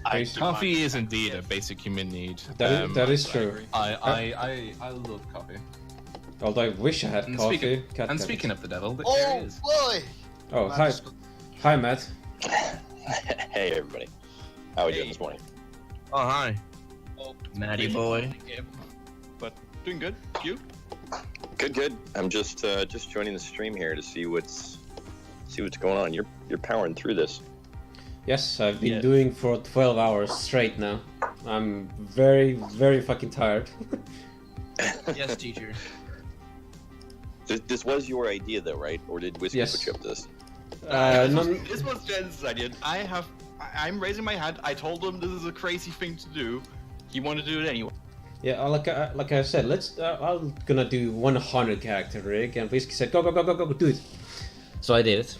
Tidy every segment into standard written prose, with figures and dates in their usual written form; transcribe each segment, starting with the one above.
Coffee is indeed a basic human need. That is true. I love coffee. Although I wish I had And coffee. speaking of the devil, there he is. Boy! Oh, hi. Hi, Matt. Hey, everybody. How are we doing this morning? Oh, hi. Oh, Matty boy. But doing good. You? Good. I'm just joining the stream here to see what's going on. You're powering through this. Yes, I've been doing for 12 hours straight now. I'm very, very fucking tired. Yes, teacher. This was your idea, though, right? Or did Whiskey put you up to this? This was Jenz's idea. I'm raising my hand. I told him this is a crazy thing to do. He wanted to do it anyway. Yeah, like I said, I'm gonna do 100 character rig, and Whiskey said, go, do it. So I did it.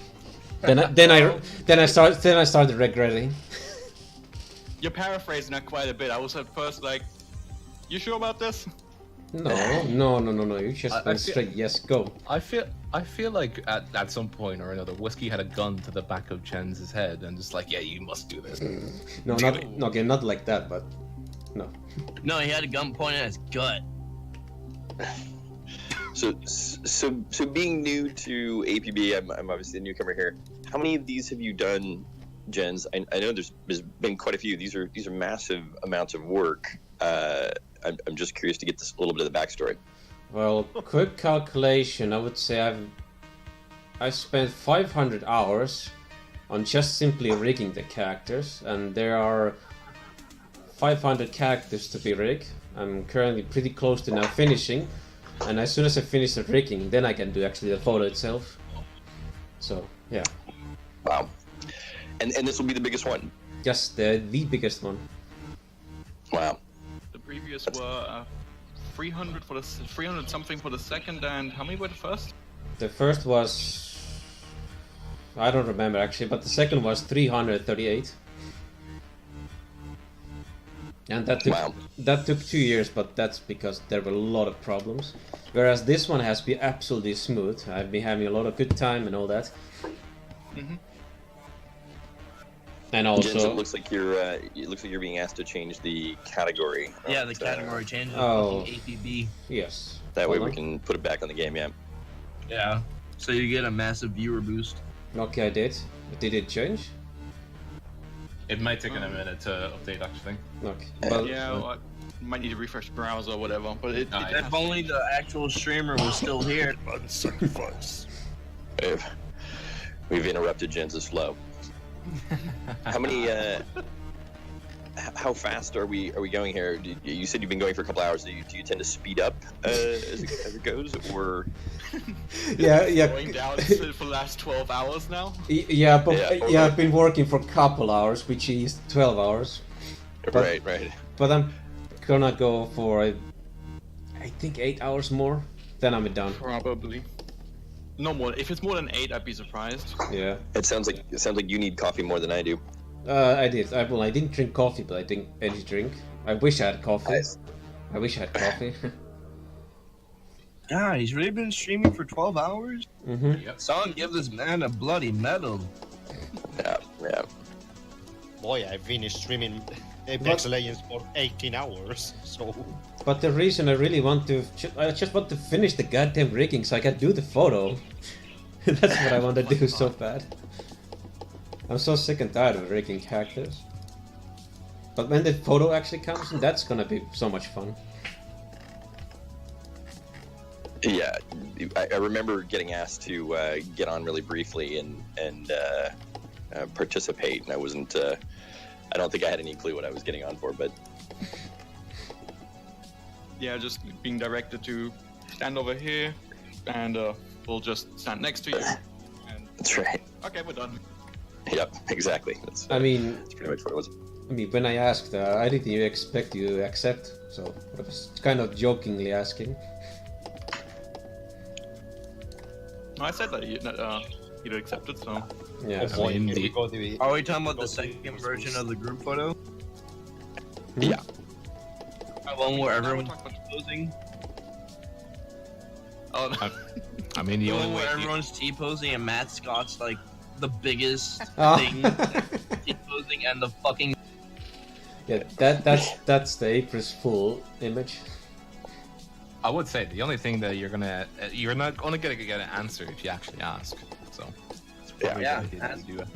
Then I started regretting. You're paraphrasing that quite a bit. I was at first like, you sure about this? No. You just went straight. Yes, go. I feel like at some point or another, Whiskey had a gun to the back of Jenz's head and just like, yeah, you must do this. No, not like that, but no. No, he had a gun pointed at his gut. So being new to APB, I'm obviously a newcomer here. How many of these have you done, Jenz? I know there's been quite a few. These are massive amounts of work. I'm just curious to get this a little bit of the backstory. Well, quick calculation, I would say I spent 500 hours on just simply rigging the characters, and there are 500 characters to be rigged. I'm currently pretty close to now finishing, and as soon as I finish the rigging, then I can do actually the photo itself. So, yeah. Wow. And this will be the biggest one? Yes, the biggest one. Wow. The previous were 300 for the 300 something for the second, and how many were the first? The first was, I don't remember actually, but the second was 338. And that took 2 years, but that's because there were a lot of problems. Whereas this one has been absolutely smooth. I've been having a lot of good time and all that. Mm-hmm. And also, Jenz, it looks like you're being asked to change the category. Yeah, the category changes. Oh. APB. Yes. That way we can put it back on the game, yeah. Yeah. So you get a massive viewer boost. Okay, I did. Did it change? It might take a minute to update, actually. Okay. Well, I might need to refresh the browser or whatever. But If only the actual streamer was still here. Sacrifice. We've interrupted Jenz's flow. How many? How fast are we going here? You said you've been going for a couple hours. Do you tend to speed up as it goes, or? yeah. Going down for the last 12 hours now. Yeah, I've been working for a couple hours, which is 12 hours. Right. But I'm gonna go for I think 8 hours more. Then I'm done. Probably. No more. If it's more than 8, I'd be surprised. Yeah. It sounds like you need coffee more than I do. I did. I didn't drink coffee, but I didn't energy drink. I wish I had coffee. Nice. I wish I had coffee. God, he's really been streaming for 12 hours? Mm-hmm. Yep. Someone give this man a bloody medal. Yeah. Boy, I've been streaming Apex Legends for 18 hours, so... But the reason I really want to... I just want to finish the goddamn rigging so I can do the photo. That's what I want to do so bad. I'm so sick and tired of rigging characters. But when the photo actually comes, that's gonna be so much fun. Yeah, I remember getting asked to get on really briefly and participate, and I wasn't. I don't think I had any clue what I was getting on for, but Yeah, just being directed to stand over here, and we'll just stand next to you. And that's right. okay, we're done. Yep, exactly. That's pretty much what it was. I mean, when I asked, I didn't even expect you to accept, so I was kind of jokingly asking. No, I said that you'd accepted, so. Yeah. Oh boy, indeed. here we go, the... Are we talking about the second version of the group photo? Yeah. That one where everyone's T-posing? Oh no. I mean, the The only one way. where everyone's T-posing and Matt Scott's like the biggest Oh. thing T-posing and the fucking Yeah, that's the April's Fool image. I would say the only thing that you're not gonna get an answer if you actually ask. So it's probably Yeah. a good idea to do it.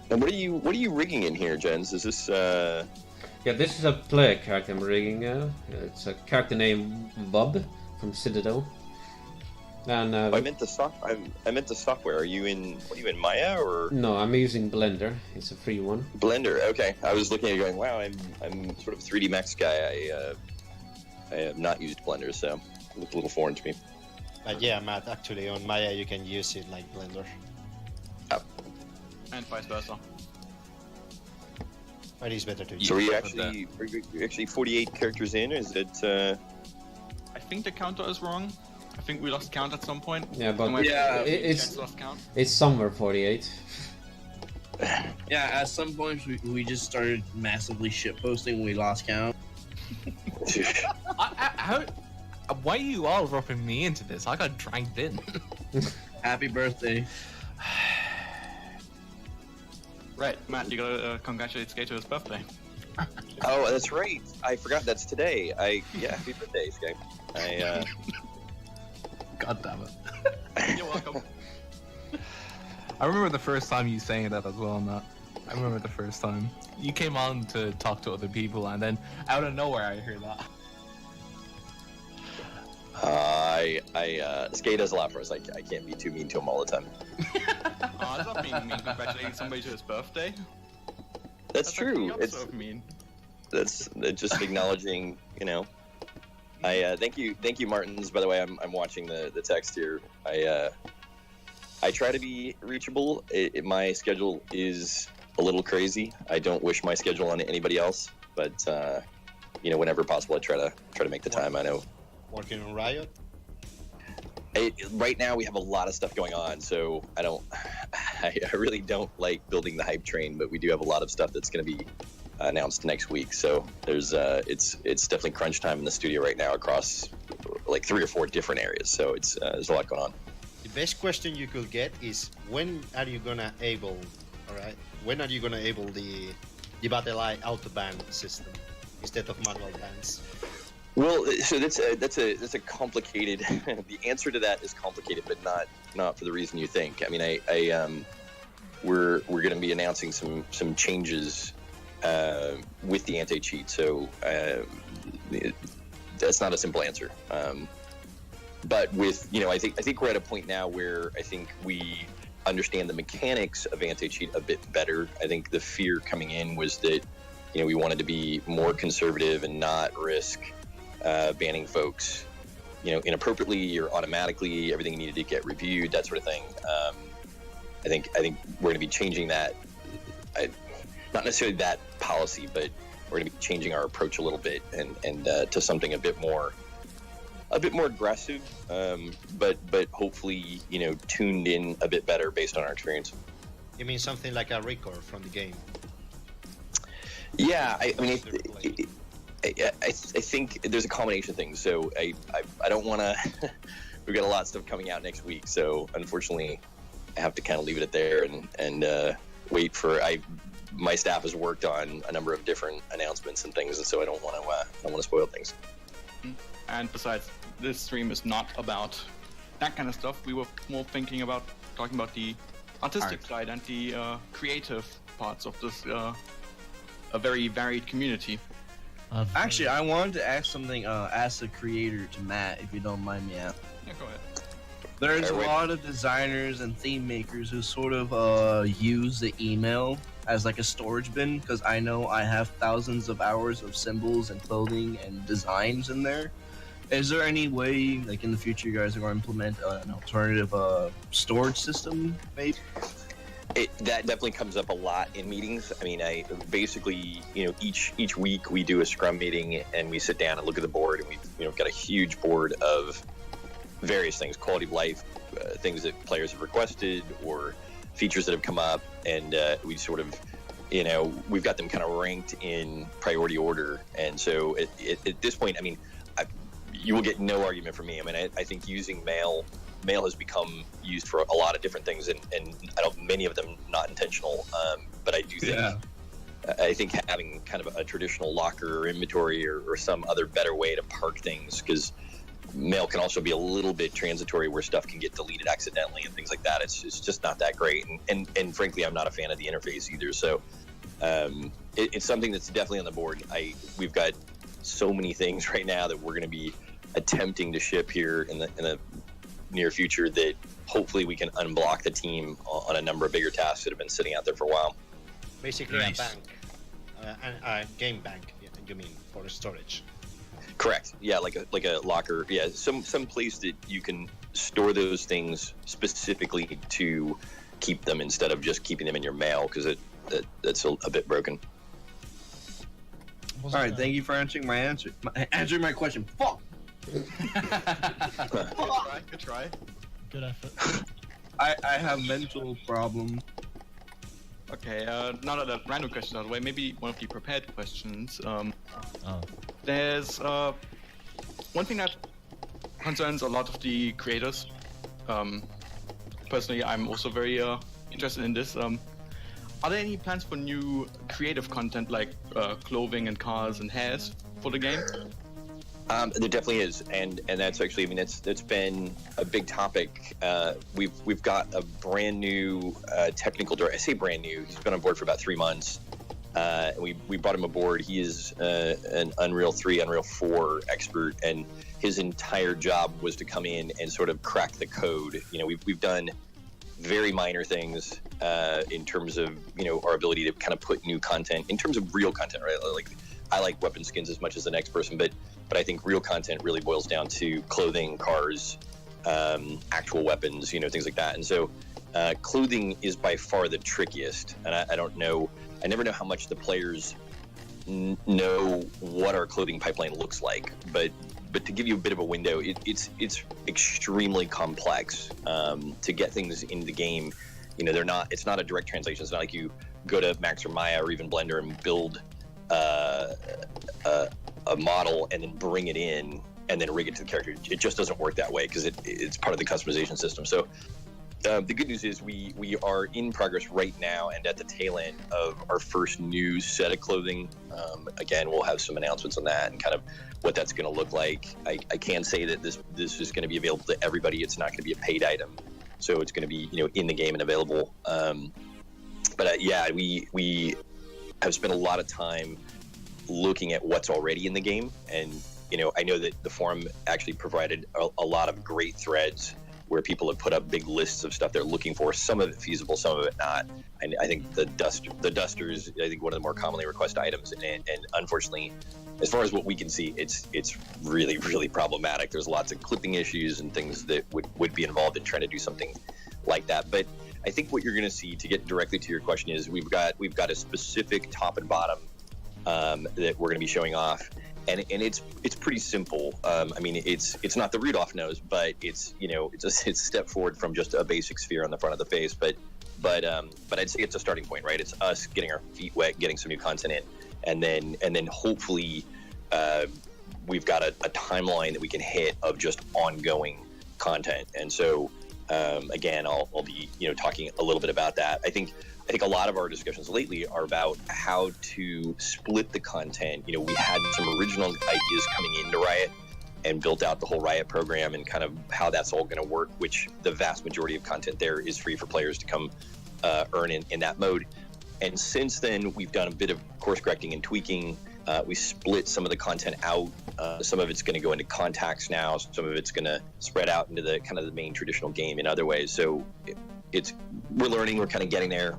And what are you rigging in here, Jenz? Is this Yeah, this is a player character I'm rigging. It's a character named Bob from Citadel. And I meant the software. Are you in Maya or no, I'm using Blender. It's a free one. Blender? Okay, I was looking at it going, wow, I'm sort of a 3D Max guy. I have not used Blender, so it looked a little foreign to me. But yeah, Matt, actually on Maya you can use it like Blender. And vice versa. But it's better to use. So are you Yeah, actually 48 characters in? Is it? I think the counter is wrong. I think we lost count at some point. Yeah, but Somewhere Yeah, it's lost count. it's somewhere 48. Yeah, at some point we just started massively shitposting. We lost count. Why are you all roping me into this? I got dragged in. Happy birthday. Right, Matt, you gotta congratulate Skate to his birthday. Oh, that's right. I forgot that's today. Happy birthday, Sky. God damn it. You're welcome. I remember the first time you saying that as well, Matt. I remember the first time. You came on to talk to other people, and then out of nowhere I hear that. Skate does a lot for us. I can't be too mean to him all the time. Oh, that's not being mean. Congratulating somebody to his birthday. That's true. It's so mean. That's just acknowledging, you know. Thank you, Martins. By the way, I'm watching the text here. I try to be reachable. My schedule is a little crazy. I don't wish my schedule on anybody else, but you know, whenever possible, I try to make the time. I know. Working on Riot. Right now, we have a lot of stuff going on, so I really don't like building the hype train, but we do have a lot of stuff that's going to be announced next week. So there's it's definitely crunch time in the studio right now across like 3 or 4 different areas. So there's a lot going on. The best question you could get is when are you gonna able the battle eye auto ban system instead of manual bans? Well, so that's a complicated. The answer to that is complicated, but not for the reason you think. I mean, we're going to be announcing some changes with the anti-cheat, so that's not a simple answer. But with I think we're at a point now where I think we understand the mechanics of anti-cheat a bit better. I think the fear coming in was that we wanted to be more conservative and not risk banning folks, inappropriately or automatically. Everything needed to get reviewed, that sort of thing. I think we're going to be changing that. Not necessarily that policy, but we're going to be changing our approach a little bit and to something a bit more aggressive, but hopefully tuned in a bit better based on our experience. You mean something like a record from the game? Yeah, I mean. I think there's a combination of things. So I don't want to. We've got a lot of stuff coming out next week, so unfortunately, I have to kind of leave it at there and wait for. My staff has worked on a number of different announcements and things, and so I don't want to spoil things. And besides, this stream is not about that kind of stuff. We were more thinking about talking about the artistic side and the creative parts of this a very varied community. Actually, I wanted to ask something as a creator to Matt, if you don't mind me asking. Yeah, go ahead. There's a lot of designers and theme makers who sort of use the email as like a storage bin, because I know I have thousands of hours of symbols and clothing and designs in there. Is there any way, like in the future, you guys are going to implement an alternative storage system, maybe? That definitely comes up a lot in meetings. I mean, basically, each week we do a scrum meeting and we sit down and look at the board, and we've got a huge board of various things, quality of life, things that players have requested or features that have come up, and we sort of, we've got them kind of ranked in priority order. And so at this point, I mean, you will get no argument from me. I mean, I think using mail has become used for a lot of different things, and I don't, many of them not intentional. But I do think I think having kind of a traditional locker or inventory or some other better way to park things, because mail can also be a little bit transitory where stuff can get deleted accidentally and things like that. It's just not that great. And frankly, I'm not a fan of the interface either. So it's something that's definitely on the board. We've got so many things right now that we're going to be attempting to ship here in the near future that hopefully we can unblock the team on a number of bigger tasks that have been sitting out there for a while. Basically Nice. a bank, a game bank. You mean for storage? Correct. Yeah, like a locker. Yeah, some place that you can store those things specifically to keep them instead of just keeping them in your mail, because that's a bit broken. All right, thank you for answering answering my question. Fuck. Good try. Good effort. I have mental problem. Okay, now that the random questions out of the way, maybe one of the prepared questions. Oh. There's one thing that concerns a lot of the creators. Personally, I'm also very interested in this. Are there any plans for new creative content like clothing and cars and hairs for the game? There definitely is, and that's actually, I mean, it's been a big topic. We've got a brand new technical director. I say brand new. He's been on board for about 3 months. We brought him aboard. He is an Unreal 3, Unreal 4 expert, and his entire job was to come in and sort of crack the code. You know, we've done very minor things in terms of, you know, our ability to kind of put new content in terms of real content, right? Like, I like weapon skins as much as the next person, but I think real content really boils down to clothing, cars, actual weapons, you know, things like that. And so clothing is by far the trickiest, and I don't know, I never know how much the players know what our clothing pipeline looks like, but to give you a bit of a window, it's extremely complex to get things in the game. You know, it's not a direct translation. It's not like you go to Max or Maya or even Blender and build a model and then bring it in and then rig it to the character. It just doesn't work that way because it's part of the customization system. So the good news is we are in progress right now and at the tail end of our first new set of clothing. Again, we'll have some announcements on that and kind of what that's going to look like. I can say that this is going to be available to everybody. It's not going to be a paid item, so it's going to be, you know, in the game and available. But yeah, we have spent a lot of time looking at what's already in the game, and you know, I know that the forum actually provided a lot of great threads where people have put up big lists of stuff they're looking for, some of it feasible, some of it not. And I think the dusters, I think one of the more commonly requested items, and unfortunately, as far as what we can see, it's really, really problematic. There's lots of clipping issues and things that would be involved in trying to do something like that. But I think what you're going to see, to get directly to your question, is we've got a specific top and bottom that we're going to be showing off, and it's pretty simple. I mean, it's not the Rudolph nose, but it's, you know, it's a step forward from just a basic sphere on the front of the face. But I'd say it's a starting point, right? It's us getting our feet wet, getting some new content in, and then hopefully we've got a timeline that we can hit of just ongoing content. And so again, I'll be, you know, talking a little bit about that. I think a lot of our discussions lately are about how to split the content. You know, we had some original ideas coming into Riot and built out the whole Riot program and kind of how that's all going to work, which the vast majority of content there is free for players to come earn in that mode. And since then, we've done a bit of course correcting and tweaking. We split some of the content out. Some of it's going to go into contacts now. Some of it's going to spread out into the kind of the main traditional game in other ways. So we're learning. We're kind of getting there.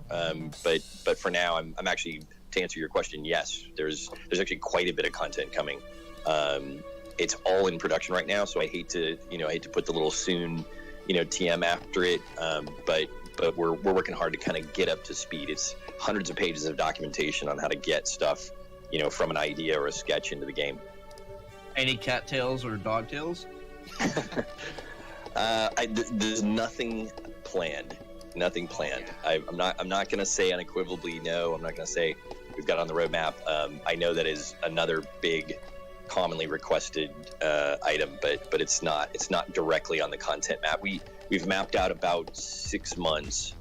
But for now, I'm actually, to answer your question, yes, there's actually quite a bit of content coming. It's all in production right now, so I hate to put the little soon, you know, TM after it. But we're working hard to kind of get up to speed. It's hundreds of pages of documentation on how to get stuff, you know, from an idea or a sketch into the game. Any cattails or dogtails? There's nothing planned. Nothing planned. I'm not going to say unequivocally no. I'm not going to say we've got it on the roadmap. I know that is another big, commonly requested item, but it's not directly on the content map. We've mapped out about 6 months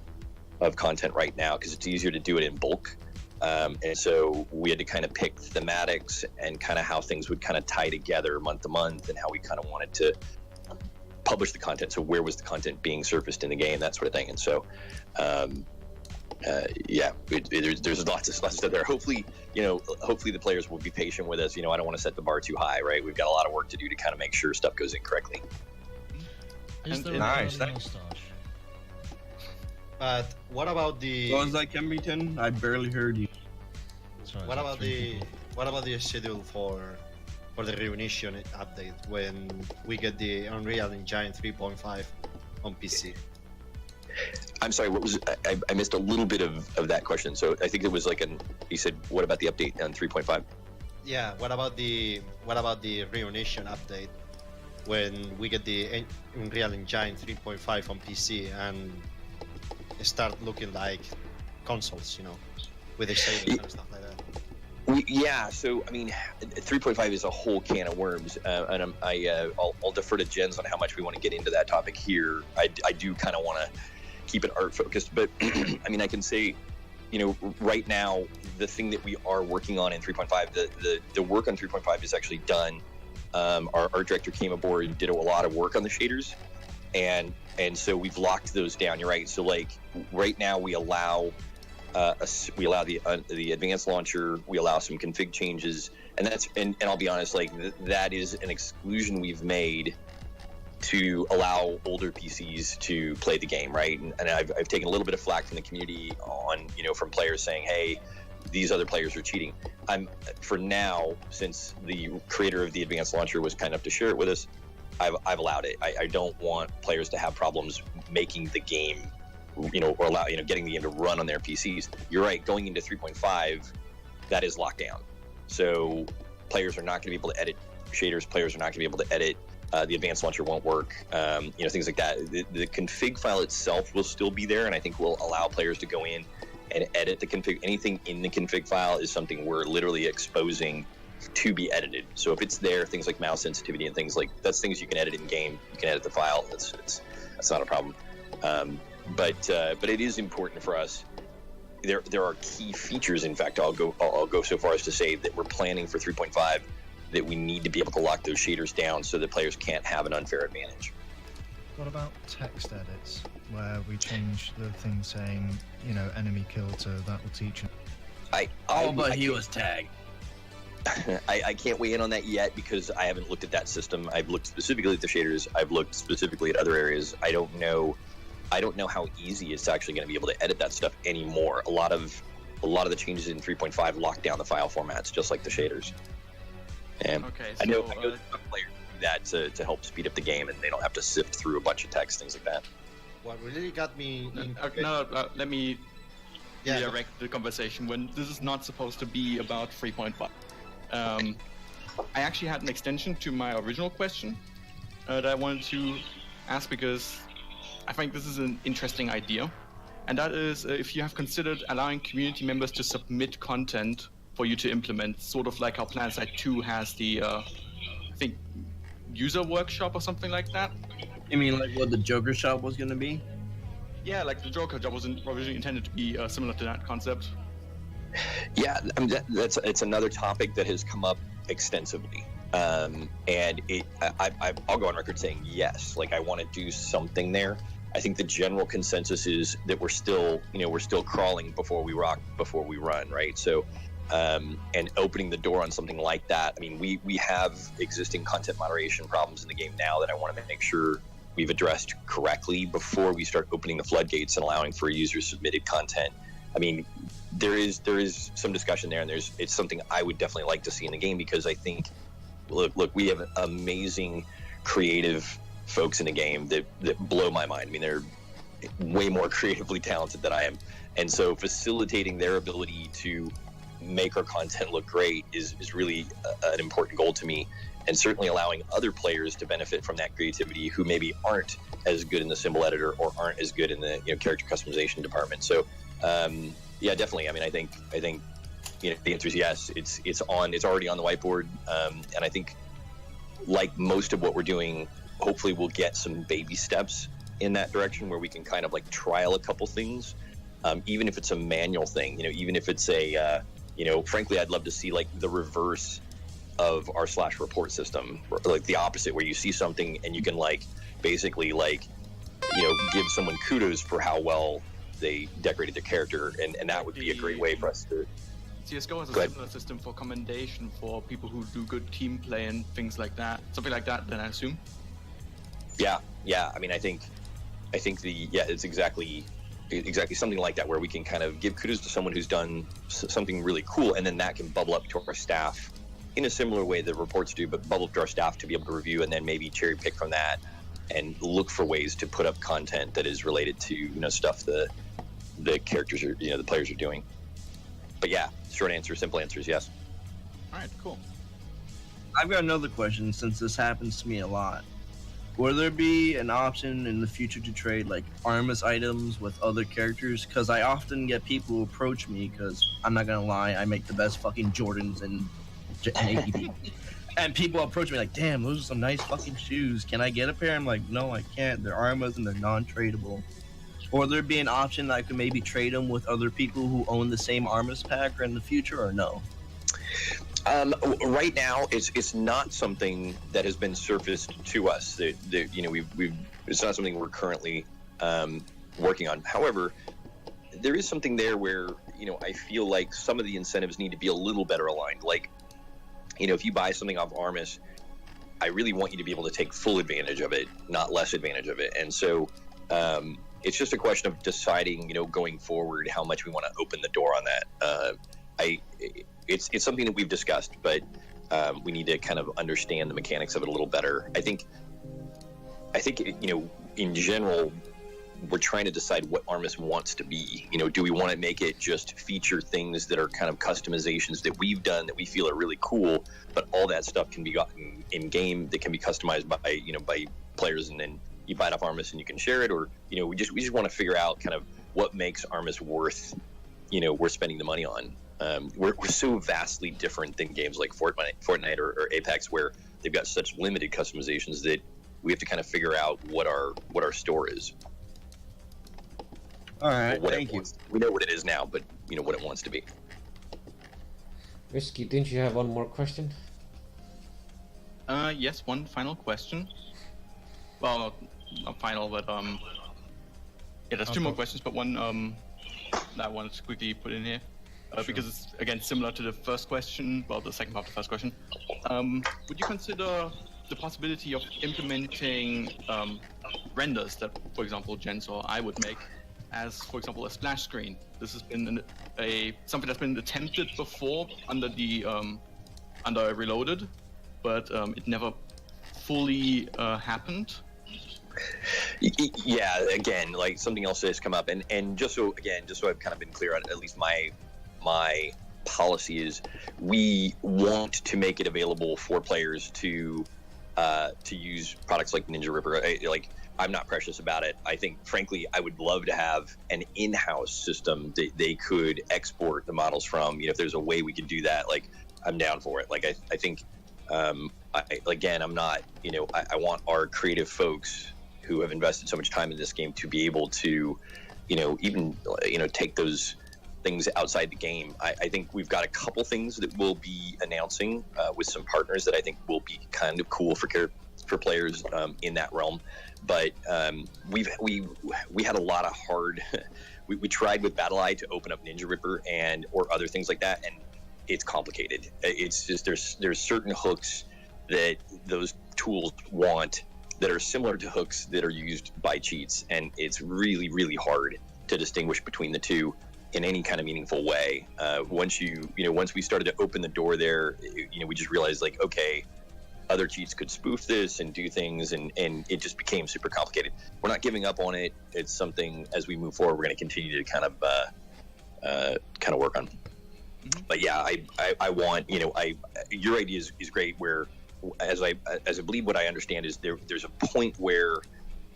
of content right now because it's easier to do it in bulk. And so we had to kind of pick thematics and kind of how things would kind of tie together month to month, and how we kind of wanted to publish the content. So where was the content being surfaced in the game, that sort of thing. And so there's lots of stuff there. Hopefully the players will be patient with us. I don't want to set the bar too high, right? We've got a lot of work to do to kind of make sure stuff goes in correctly. Is there Nice. a mustache? But what about the? What was that, Kembington? I barely heard you. What about the schedule for the Reunition update when we get the Unreal Engine 3.5 on PC? I'm sorry, what was I missed a little bit of that question. So I think it was you said, what about the update on 3.5? Yeah, what about the Reunition update when we get the Unreal Engine 3.5 on PC and start looking like consoles, with the shaders and stuff like that? So I mean, 3.5 is a whole can of worms, and I'll defer to Jenz on how much we want to get into that topic here. I do kind of want to keep it art focused, but I mean, I can say, right now the thing that we are working on in 3.5, the work on 3.5 is actually done. Our art director came aboard, did a lot of work on the shaders, and so we've locked those down. You're right. So right now we allow the advanced launcher, we allow some config changes, and I'll be honest, that is an exclusion we've made to allow older PCs to play the game, right? And I've taken a little bit of flack from the community on, from players saying, hey, these other players are cheating. For now, since the creator of the advanced launcher was kind enough to share it with us, I've allowed it. I don't want players to have problems making the game, or getting the game to run on their PCs. You're right, going into 3.5, that is locked down. So players are not going to be able to edit shaders, players are not going to be able to edit, the advanced launcher won't work, things like that. The config file itself will still be there, and I think we'll allow players to go in and edit the config. Anything in the config file is something we're literally exposing to be edited. So if it's there, things like mouse sensitivity and things that's things you can edit in game. You can edit the file. That's not a problem. But it is important for us. There are key features. In fact, I'll go so far as to say that we're planning for 3.5 that we need to be able to lock those shaders down so that players can't have an unfair advantage. What about text edits, where we change the thing saying, enemy kill to that will teach him? He was tagged. I can't weigh in on that yet because I haven't looked at that system. I've looked specifically at the shaders. I've looked specifically at other areas. I don't know how easy it's actually going to be able to edit that stuff anymore. A lot of the changes in 3.5 lock down the file formats, just like the shaders. And Okay, I know so, some players do that to help speed up the game, and they don't have to sift through a bunch of text, things like that. What really got me let me Yeah. redirect the conversation when this is not supposed to be about 3.5. I actually had an extension to my original question that I wanted to ask because I think this is an interesting idea, and that is if you have considered allowing community members to submit content for you to implement, sort of like how PlanetSide 2 has the, I think, user workshop or something like that. You mean like what the Joker shop was gonna be? Yeah, like the Joker job was originally intended to be similar to that concept. Yeah, I mean, it's another topic that has come up extensively, and I'll go on record saying yes. I want to do something there. I think the general consensus is that we're still crawling before we run, right? So, and opening the door on something like that. I mean, we have existing content moderation problems in the game now that I want to make sure we've addressed correctly before we start opening the floodgates and allowing for user-submitted content. I mean, there is some discussion there, and it's something I would definitely like to see in the game because I think, look, we have amazing creative folks in the game that blow my mind. I mean, they're way more creatively talented than I am, and so facilitating their ability to make our content look great is really an important goal to me, and certainly allowing other players to benefit from that creativity who maybe aren't as good in the symbol editor or aren't as good in the character customization department. So yeah, definitely. I mean, I think the answer is yes. It's already on the whiteboard, and I think like most of what we're doing, hopefully we'll get some baby steps in that direction where we can kind of trial a couple things even if it's a manual thing, even if it's a, frankly, I'd love to see like the reverse of our / report system, like the opposite, where you see something and you can like basically like, give someone kudos for how well they decorated their character, and that would be a great way for us to. CSGO has a similar system for commendation for people who do good team play and things like that. Something like that, then I assume. Yeah. I mean, I think it's exactly something like that, where we can kind of give kudos to someone who's done something really cool, and then that can bubble up to our staff in a similar way that reports do, but bubble up to our staff to be able to review and then maybe cherry pick from that and look for ways to put up content that is related to stuff the characters are the players are doing. But yeah, short answer, simple answer is yes. All right, cool. I've got another question, since this happens to me a lot. Will there be an option in the future to trade like Armus items with other characters? Because I often get people who approach me, because I'm not gonna lie, I make the best fucking Jordans in APB. And people approach me like, damn, those are some nice fucking shoes. Can I get a pair? I'm like, no, I can't. They're Armas and they're non-tradable. Or there be an option that I could maybe trade them with other people who own the same Armas pack in the future, or no? Right now, it's not something that has been surfaced to us. That it's not something we're currently working on. However, there is something there where I feel like some of the incentives need to be a little better aligned. Like, if you buy something off Armus, I really want you to be able to take full advantage of it, not less advantage of it. And so it's just a question of deciding, going forward, how much we want to open the door on that. It's something that we've discussed, but we need to kind of understand the mechanics of it a little better. I think in general, we're trying to decide what Armus wants to be. Do we want to make it just feature things that are kind of customizations that we've done that we feel are really cool, but all that stuff can be gotten in game, that can be customized by players, and then you buy it off Armus and you can share it, or we just want to figure out kind of what makes Armus worth spending the money on. We're so vastly different than games like Fortnite or Apex, where they've got such limited customizations that we have to kind of figure out what our store is. All right, thank you. We know what it is now, but what it wants to be. Whiskey, didn't you have one more question? Yes, one final question. Well, not final, but there's two more questions, but one that I wanted to quickly put in here. Because it's, again, similar to the first question, the second part of the first question. Would you consider the possibility of implementing renders that, for example, Jenz or I would make as, for example, a splash screen? This has been something that's been attempted before under Reloaded, but it never fully happened. Yeah, again, like something else has come up, and just so I've kind of been clear on it, at least my policy is we want to make it available for players to use products like Ninja Ripper. I'm not precious about it. I think, frankly, I would love to have an in-house system that they could export the models from. If there's a way we could do that, I'm down for it. I think, I'm not, I want our creative folks who have invested so much time in this game to be able to, even, take those things outside the game. I think we've got a couple things that we'll be announcing with some partners that I think will be kind of cool for players in that realm. But we had a lot of hard. we tried with BattleEye to open up Ninja Ripper or other things like that, and it's complicated. It's just there's certain hooks that those tools want that are similar to hooks that are used by cheats, and it's really, really hard to distinguish between the two in any kind of meaningful way. Once we started to open the door there, we just realized okay, other cheats could spoof this and do things, and it just became super complicated. We're not giving up on it. It's something, as we move forward, we're going to continue to kind of work on. Mm-hmm. But yeah, I want, your idea is great, where as I believe what I understand is there's a point where,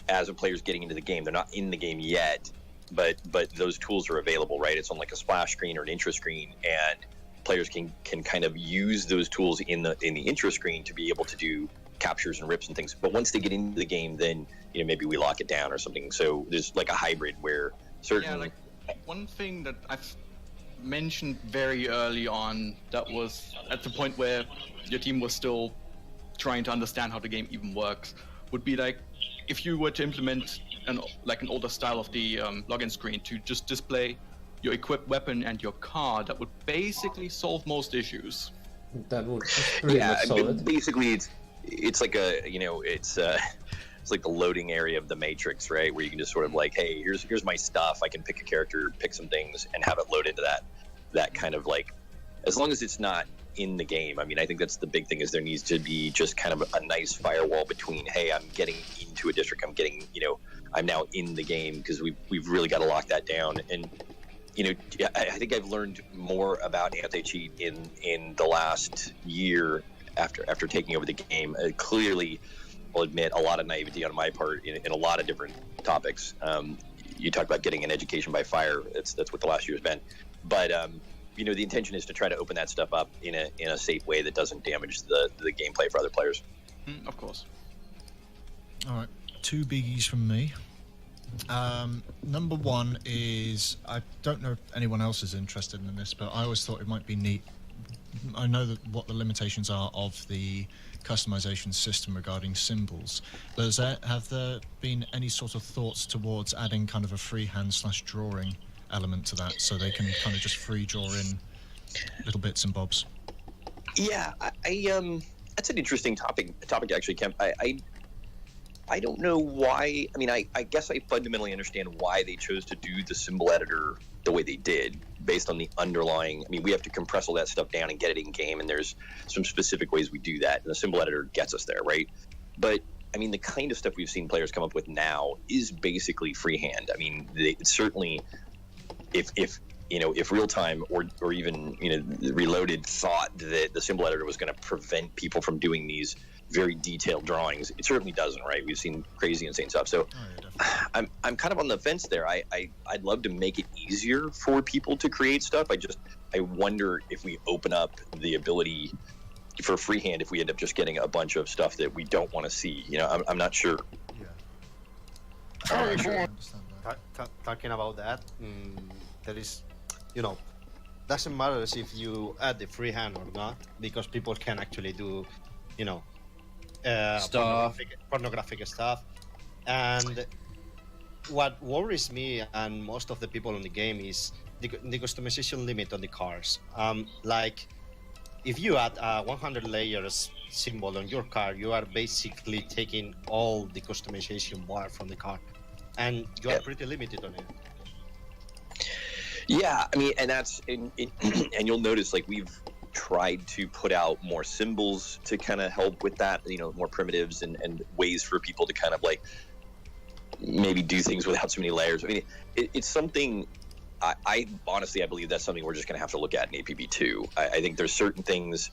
as a player's getting into the game, they're not in the game yet, but those tools are available, right? It's on like a splash screen or an intro screen, and players can kind of use those tools in the intro screen to be able to do captures and rips and things. But once they get into the game, then maybe we lock it down or something. So there's like a hybrid where certain one thing that I've mentioned very early on, that was at the point where your team was still trying to understand how the game even works, would be like if you were to implement an older style of the login screen to just display your equipped weapon and your car, that would basically solve most issues. That would pretty much solve it. Basically, it's like it's like the loading area of the Matrix, right? Where you can just sort of like, hey, here's my stuff. I can pick a character, pick some things, and have it load into that kind of like, as long as it's not in the game. I mean, I think that's the big thing, is there needs to be just kind of a nice firewall between, hey, I'm getting into a district, I'm now in the game, because we've really got to lock that down. And I think I've learned more about anti-cheat in the last year after taking over the game. Clearly, I'll admit, a lot of naivety on my part in a lot of different topics. You talk about getting an education by fire. That's what the last year has been. But the intention is to try to open that stuff up in a safe way that doesn't damage the gameplay for other players. Of course. All right, 2 biggies from me. Number one is, I don't know if anyone else is interested in this, but I always thought it might be neat. I know what the limitations are of the customization system regarding symbols, but have there been any sort of thoughts towards adding kind of a freehand/drawing element to that, so they can kind of just free draw in little bits and bobs? Yeah, I that's an interesting topic actually, Kemp. I don't know why. I mean, I guess I fundamentally understand why they chose to do the symbol editor the way they did, based on the underlying. I mean, we have to compress all that stuff down and get it in game, and there's some specific ways we do that, and the symbol editor gets us there, right? But I mean, the kind of stuff we've seen players come up with now is basically freehand. I mean, it's certainly, if real time or even Reloaded thought that the symbol editor was going to prevent people from doing these very detailed drawings, it certainly doesn't, right? We've seen crazy insane stuff. So I'm kind of on the fence there. I'd love to make it easier for people to create stuff. I wonder if we open up the ability for freehand, if we end up just getting a bunch of stuff that we don't want to see. I'm not sure. Yeah. Talking about that, there is, doesn't matter if you add the freehand or not, because people can actually do, stuff, pornographic stuff. And what worries me and most of the people in the game is the customization limit on the cars. Like, if you add a 100 layers symbol on your car, you are basically taking all the customization bar from the car, and you are pretty limited on it. Yeah, I mean, and and you'll notice, like, we've tried to put out more symbols to kind of help with that, more primitives and ways for people to kind of like maybe do things without so many layers. I mean, it's something. I honestly, I believe that's something we're just going to have to look at in APB2. I think there's certain things,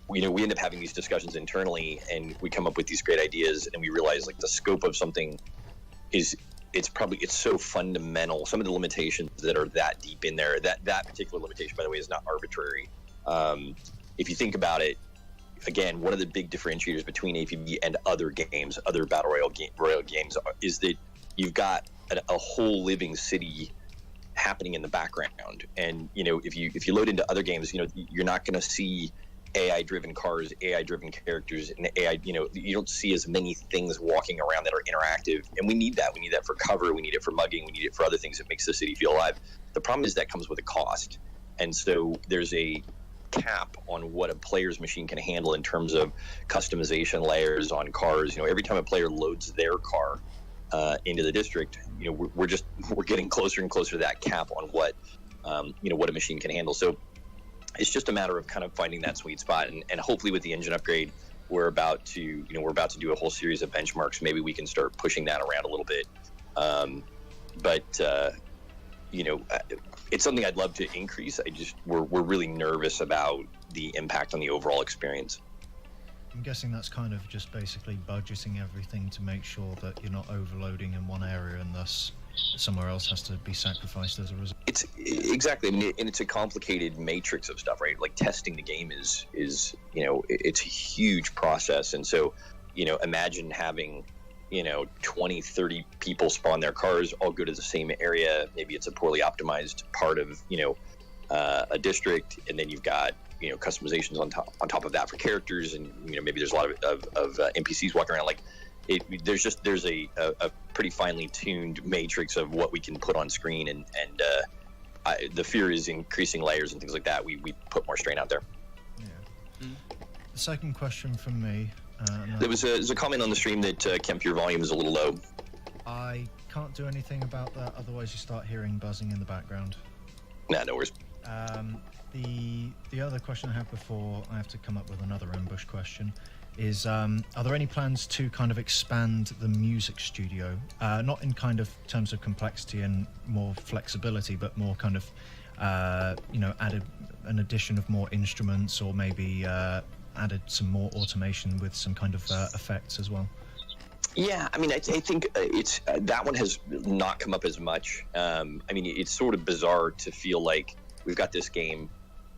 we end up having these discussions internally, and we come up with these great ideas, and we realize, like, the scope of something is, it's so fundamental. Some of the limitations that are that deep in there, that particular limitation, by the way, is not arbitrary. If you think about it, again, one of the big differentiators between APB and other games, other battle royale games, is that you've got a whole living city happening in the background. And if you load into other games, you're not going to see AI-driven cars, AI-driven characters, and AI. You don't see as many things walking around that are interactive. And we need that. We need that for cover. We need it for mugging. We need it for other things that makes the city feel alive. The problem is that comes with a cost, and so there's a cap on what a player's machine can handle in terms of customization layers on cars. Every time a player loads their car into the district, we're getting closer and closer to that cap on what what a machine can handle. So it's just a matter of kind of finding that sweet spot, and hopefully with the engine upgrade, we're about to do a whole series of benchmarks. Maybe we can start pushing that around a little bit. It's something I'd love to increase. We're really nervous about the impact on the overall experience. I'm guessing that's kind of just basically budgeting everything to make sure that you're not overloading in one area and thus somewhere else has to be sacrificed as a result. It's exactly, and it's a complicated matrix of stuff, right? Like, testing the game is it's a huge process, and so imagine having 20, 30 people spawn their cars, all go to the same area. Maybe it's a poorly optimized part of, a district, and then you've got, customizations on top of that for characters, and maybe there's a lot of NPCs walking around. Like, there's a pretty finely tuned matrix of what we can put on screen, and the fear is increasing layers and things like that. We put more strain out there. Yeah. The second question from me. There was a comment on the stream that Kemp, your volume is a little low. I can't do anything about that, otherwise you start hearing buzzing in the background. Nah, no worries. The other question I had before I have to come up with another ambush question is, are there any plans to kind of expand the music studio? Not in kind of terms of complexity and more flexibility, but more kind of, added an addition of more instruments, or maybe added some more automation with some kind of effects as well? Yeah, I mean, I think it's that one has not come up as much. I mean, it's sort of bizarre to feel like we've got this game.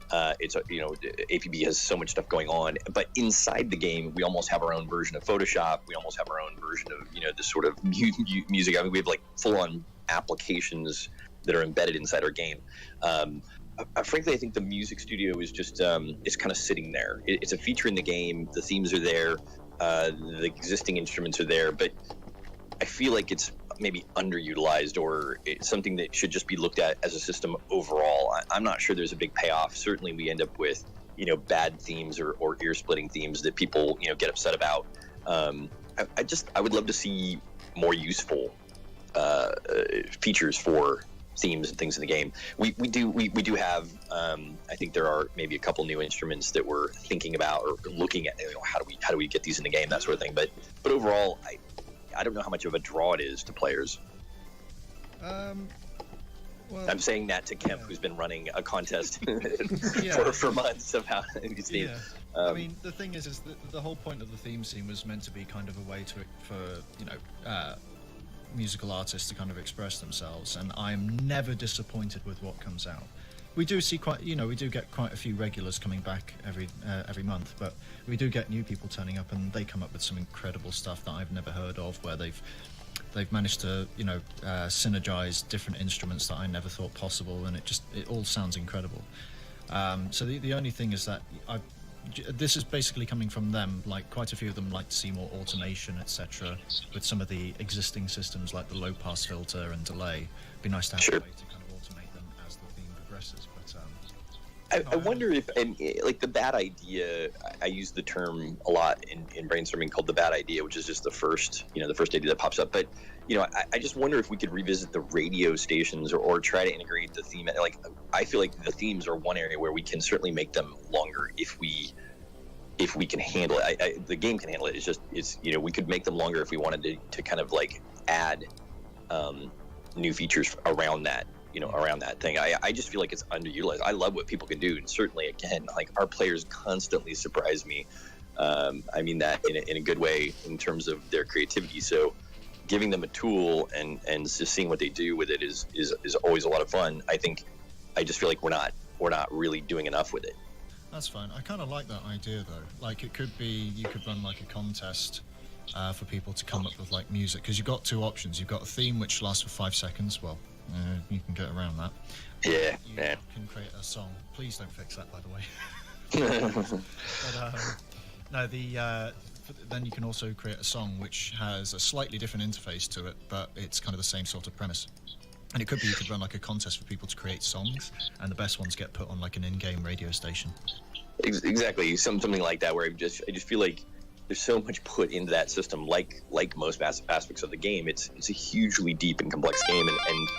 APB has so much stuff going on, but inside the game, we almost have our own version of Photoshop. We almost have our own version of, this sort of music. I mean, we have like full-on applications that are embedded inside our game. Frankly, I think the music studio is just it's kind of sitting there. It's a feature in the game. The themes are there. The existing instruments are there, but I feel like it's maybe underutilized, or it's something that should just be looked at as a system overall. I'm not sure there's a big payoff. Certainly we end up with, bad themes or ear-splitting themes that people, get upset about. I would love to see more useful features for themes and things in the game. We do have, I think there are maybe a couple new instruments that we're thinking about or looking at, how do we get these in the game, that sort of thing. But overall, I don't know how much of a draw it is to players. Well, I'm saying that to Kemp, who's been running a contest for months of how these themes. Yeah. I mean, the thing is the whole point of the theme scene was meant to be kind of a way for musical artists to kind of express themselves, and I'm never disappointed with what comes out. We do see we do get quite a few regulars coming back every month, but we do get new people turning up, and they come up with some incredible stuff that I've never heard of, where they've managed to synergize different instruments that I never thought possible, and it all sounds incredible. So the only thing is that this is basically coming from them. Like, quite a few of them like to see more automation, etc. with some of the existing systems, like the low pass filter and delay. It'd be nice to have a way to kind of automate them as the theme progresses. But I wonder if, like, the bad idea, I use the term a lot in brainstorming called the bad idea, which is just the first idea that pops up. But, I just wonder if we could revisit the radio stations or try to integrate the theme. Like, I feel like the themes are one area where we can certainly make them longer if we can handle it. The game can handle it. We could make them longer if we wanted to kind of like add new features around that. Around that thing. I just feel like it's underutilized. I love what people can do, and certainly, again, like, our players constantly surprise me. I mean that in a good way in terms of their creativity. So giving them a tool and just seeing what they do with it is always a lot of fun. I just feel like we're not really doing enough with it. That's fine. I kind of like that idea, though. Like, it could be, you could run like a contest for people to come up with like music, because you've got two options. You've got a theme which lasts for 5 seconds. Well, you can get around that. Yeah. You can create a song. Please don't fix that, by the way. But then you can also create a song which has a slightly different interface to it, but it's kind of the same sort of premise. And it could be you could run like a contest for people to create songs, and the best ones get put on like an in-game radio station. Exactly, something like that, where I just feel like there's so much put into that system. Like most aspects of the game, it's a hugely deep and complex game, and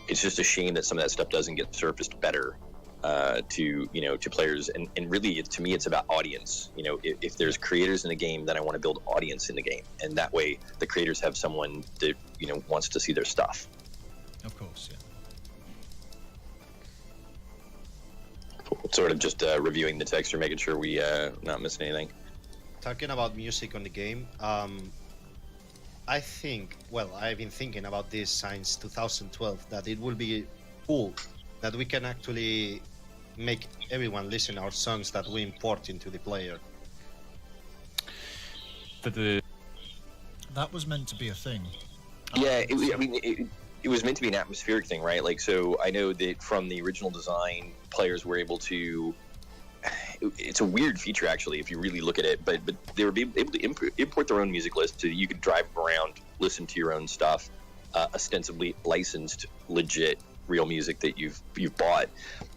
it's just a shame that some of that stuff doesn't get surfaced better to players. And really, to me, it's about audience. If there's creators in the game, then I want to build audience in the game, and that way the creators have someone that wants to see their stuff. Of course, yeah. Sort of just reviewing the text or making sure we not missing anything. Talking about music on the game, I think, I've been thinking about this since 2012, that it will be cool that we can actually make everyone listen our songs that we import into the player. that was meant to be a thing. Yeah, it was meant to be an atmospheric thing, right? Like, so I know that from the original design, players were able to. It's a weird feature, actually, if you really look at it. But they were able to import their own music list, so you could drive around, listen to your own stuff, ostensibly licensed, legit, real music that you've bought.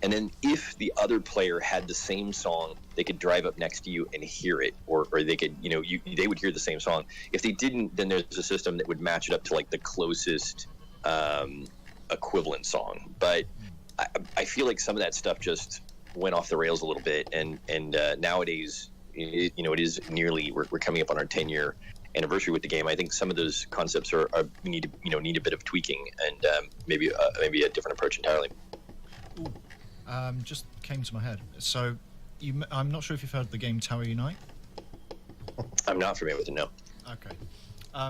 And then if the other player had the same song, they could drive up next to you and hear it, or they could, they would hear the same song. If they didn't, then there's a system that would match it up to like the closest equivalent song. But I feel like some of that stuff just went off the rails a little bit, and nowadays, it is nearly we're coming up on our 10-year anniversary with the game. I think some of those concepts need a bit of tweaking, and maybe a different approach entirely. Ooh, just came to my head. So, I'm not sure if you've heard of the game Tower Unite. I'm not familiar with it. No. Okay.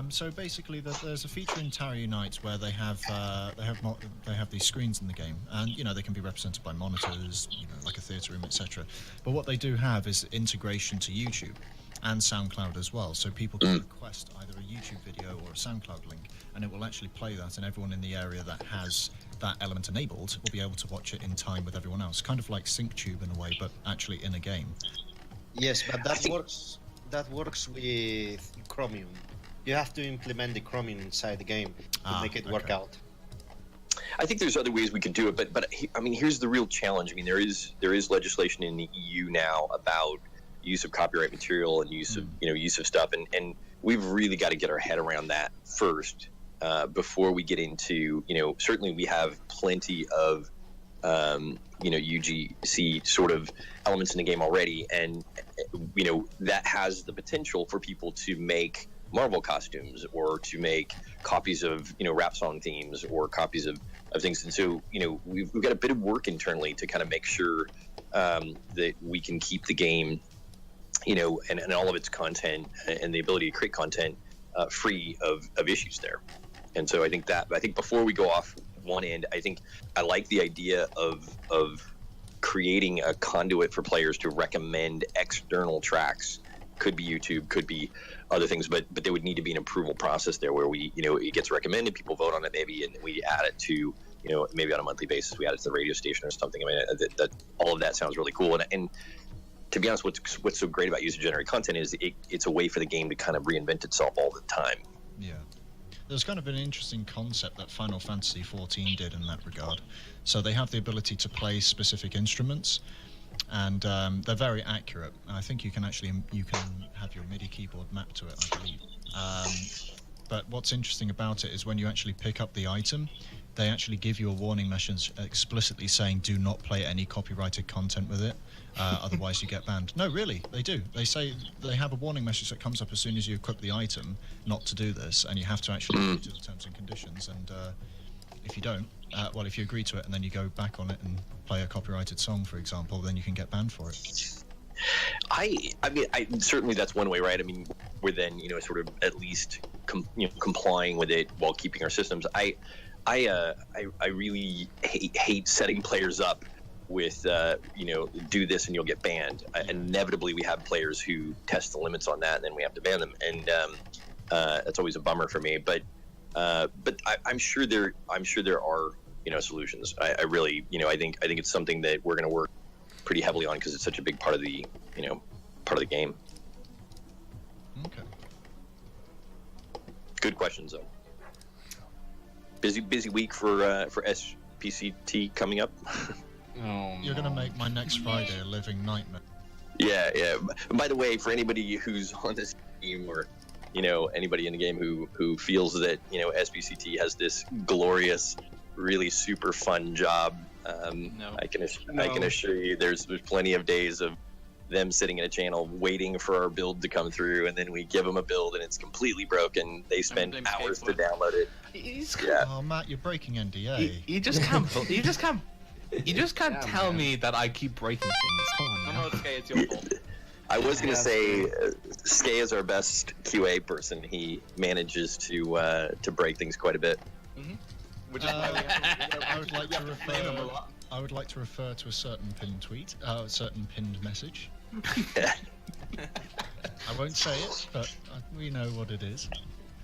So basically, there's a feature in Tower Unite where they have these screens in the game, and they can be represented by monitors, like a theatre room, etc. But what they do have is integration to YouTube and SoundCloud as well, so people can request either a YouTube video or a SoundCloud link, and it will actually play that, and everyone in the area that has that element enabled will be able to watch it in time with everyone else, kind of like SyncTube in a way, but actually in a game. Yes, but that works with Chromium. You have to implement the Chromium inside the game to make it work out. I think there's other ways we could do it, but I mean, here's the real challenge. I mean, there is legislation in the EU now about use of copyright material and use of stuff, and we've really got to get our head around that first before we get into certainly we have plenty of UGC sort of elements in the game already, and that has the potential for people to make Marvel costumes or to make copies of rap song themes or copies of things, and so we've got a bit of work internally to kind of make sure that we can keep the game and all of its content and the ability to create content free of issues there. And so I think before we go off one end, I like the idea of creating a conduit for players to recommend external tracks. Could be YouTube, could be other things, but there would need to be an approval process there where we, it gets recommended, people vote on it maybe, and we add it to, maybe on a monthly basis, we add it to the radio station or something. I mean, that all of that sounds really cool. And to be honest, what's so great about user-generated content is it's a way for the game to kind of reinvent itself all the time. Yeah. There's kind of an interesting concept that Final Fantasy XIV did in that regard. So they have the ability to play specific instruments, and they're very accurate. I think you can have your MIDI keyboard mapped to it, I believe. But what's interesting about it is when you actually pick up the item, they actually give you a warning message explicitly saying do not play any copyrighted content with it, otherwise you get banned. No, really, they do. They say they have a warning message that comes up as soon as you equip the item not to do this, and you have to actually agree to the terms and conditions, and if you don't, if you agree to it and then you go back on it and play a copyrighted song, for example, then you can get banned for it. I mean, certainly that's one way, right? I mean, we're then, sort of at least complying with it while keeping our systems. I really hate setting players up with, do this and you'll get banned. Inevitably, we have players who test the limits on that, and then we have to ban them, and that's always a bummer for me. But I'm sure there are solutions. I really I think it's something that we're going to work pretty heavily on because it's such a big part of the game. Okay. Good questions though. Busy week for SPCT coming up. You're going to make my next Friday a living nightmare. Yeah. By the way, for anybody who's on this team or anybody in the game who feels that SPCT has this glorious, really super fun job, I can assure you there's plenty of days of them sitting in a channel waiting for our build to come through, and then we give them a build and it's completely broken. They spend hours to download it. Oh, Matt, you're breaking NDA. You just can't tell me that I keep breaking things. Come on, no, it's your fault. I was going to say, Skay is our best QA person. He manages to break things quite a bit. Mm-hmm. Which is why we have to, I would like to refer to a certain pinned tweet, a certain pinned message. I won't say it, but we know what it is.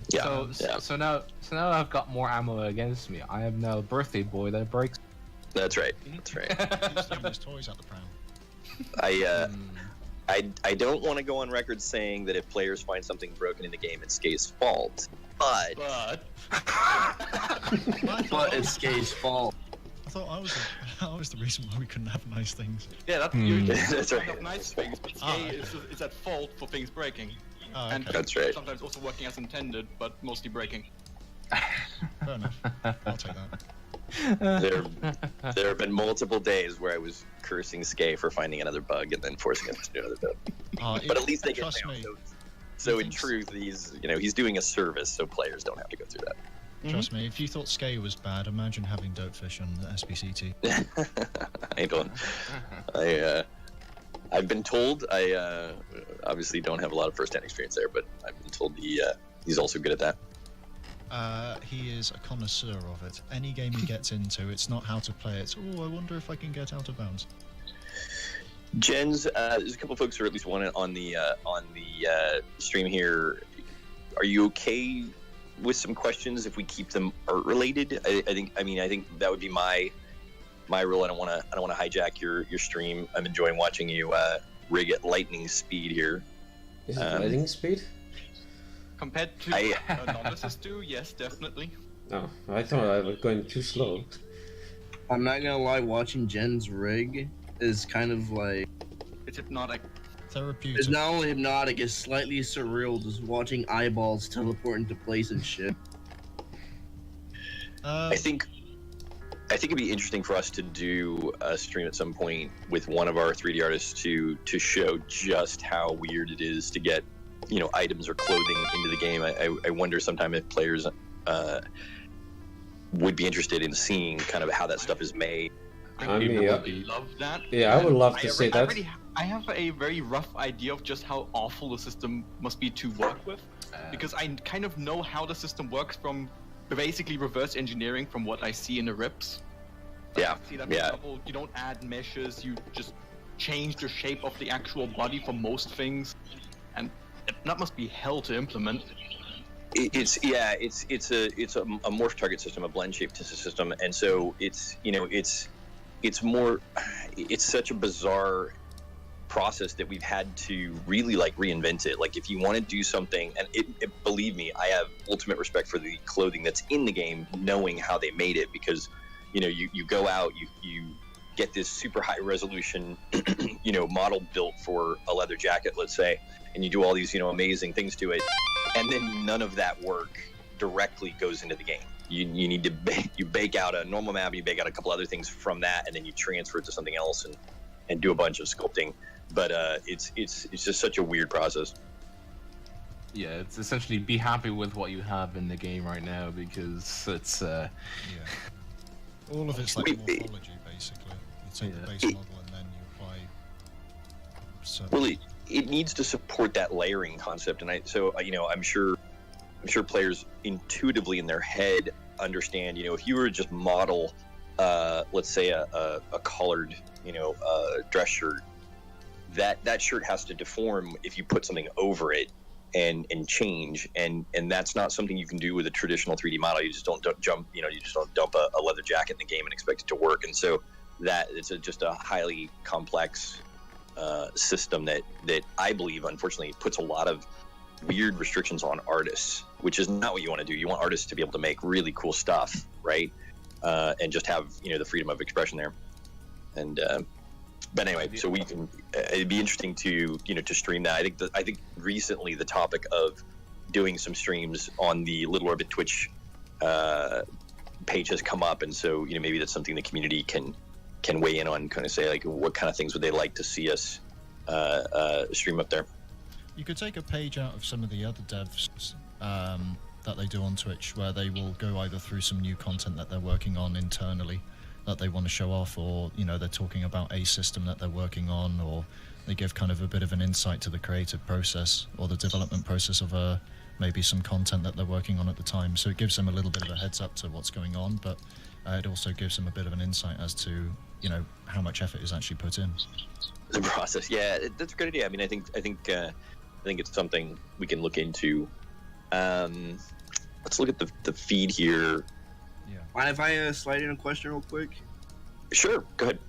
Yeah. So now I've got more ammo against me. I am now a birthday boy that breaks. That's right. That's right. He's throwing his toys out the pram. I don't want to go on record saying that if players find something broken in the game, it's Skay's fault. But It's Skay's fault. I thought I was the reason why we couldn't have nice things. Yeah, that's usually That's kind right. of nice things, but Skay is at fault for things breaking. Oh, And okay. That's right. sometimes also working as intended, but mostly breaking. Fair enough. I'll take that. There have been multiple days where I was cursing Skay for finding another bug and then forcing him to do another bug. But at least they get trust found. me. So in truth, he's doing a service, so players don't have to go through that. Trust me, if you thought Skay was bad, imagine having Dopefish on the SBCT. I don't. I've been told. I obviously don't have a lot of first-hand experience there, but I've been told he's also good at that. He is a connoisseur of it. Any game he gets into, it's not how to play. It's I wonder if I can get out of bounds. Jenz, there's a couple folks who are at least one on the stream here. Are you okay with some questions if we keep them art related? I think that would be my rule. I don't want to hijack your stream. I'm enjoying watching you rig at lightning speed here. Is it lightning speed? Compared to novices do, yes, definitely. Oh, I thought I was going too slow. I'm not gonna lie, watching Jen's rig is kind of like... It's hypnotic. Therapeutic. It's not only hypnotic, it's slightly surreal just watching eyeballs teleport into place and shit. I think it'd be interesting for us to do a stream at some point with one of our 3D artists to show just how weird it is to get, items or clothing into the game. I wonder sometime if players would be interested in seeing kind of how that stuff is made. I mean, Love that. yeah, I would love to see that. I have a very rough idea of just how awful the system must be to work with, because I kind of know how the system works from basically reverse engineering from what I see in the rips. Yeah, See that, for example, you don't add meshes, you just change the shape of the actual body for most things, and that must be hell to implement. It's a morph target system, a blend shape system, and so it's such a bizarre process that we've had to really reinvent it. Like if you want to do something, and believe me, I have ultimate respect for the clothing that's in the game, knowing how they made it, because you go out, you get this super high resolution model built for a leather jacket, let's say, and you do all these amazing things to it, and then none of that work directly goes into the game. You need to bake out a normal map, you bake out a couple other things from that, and then you transfer it to something else and do a bunch of sculpting. But it's just such a weird process. Yeah, it's essentially be happy with what you have in the game right now, because it's Yeah. All of it's like morphology, basically. You take the base model and then you apply. Well, it needs to support that layering concept, and I'm sure players intuitively in their head understand. If you were to just model, let's say a collared, dress shirt, that shirt has to deform if you put something over it and change, and that's not something you can do with a traditional 3D model. You just don't dump a leather jacket in the game and expect it to work. And so that it's just a highly complex system that I believe, unfortunately, puts a lot of weird restrictions on artists, which is not what you want to do. You want artists to be able to make really cool stuff, right? And just have the freedom of expression there. And but anyway, so we can. It'd be interesting to to stream that. I think recently the topic of doing some streams on the Little Orbit Twitch page has come up, and so maybe that's something the community can weigh in on, kind of say what kind of things would they like to see us stream up there. You could take a page out of some of the other devs that they do on Twitch, where they will go either through some new content that they're working on internally that they want to show off, or they're talking about a system that they're working on, or they give kind of a bit of an insight to the creative process or the development process of maybe some content that they're working on at the time. So it gives them a little bit of a heads up to what's going on, but it also gives them a bit of an insight as to how much effort is actually put in the process. Yeah, that's a good idea. I mean, I think it's something we can look into Let's look at the feed here. Yeah. Mind if I slide in a question real quick? Sure, go ahead.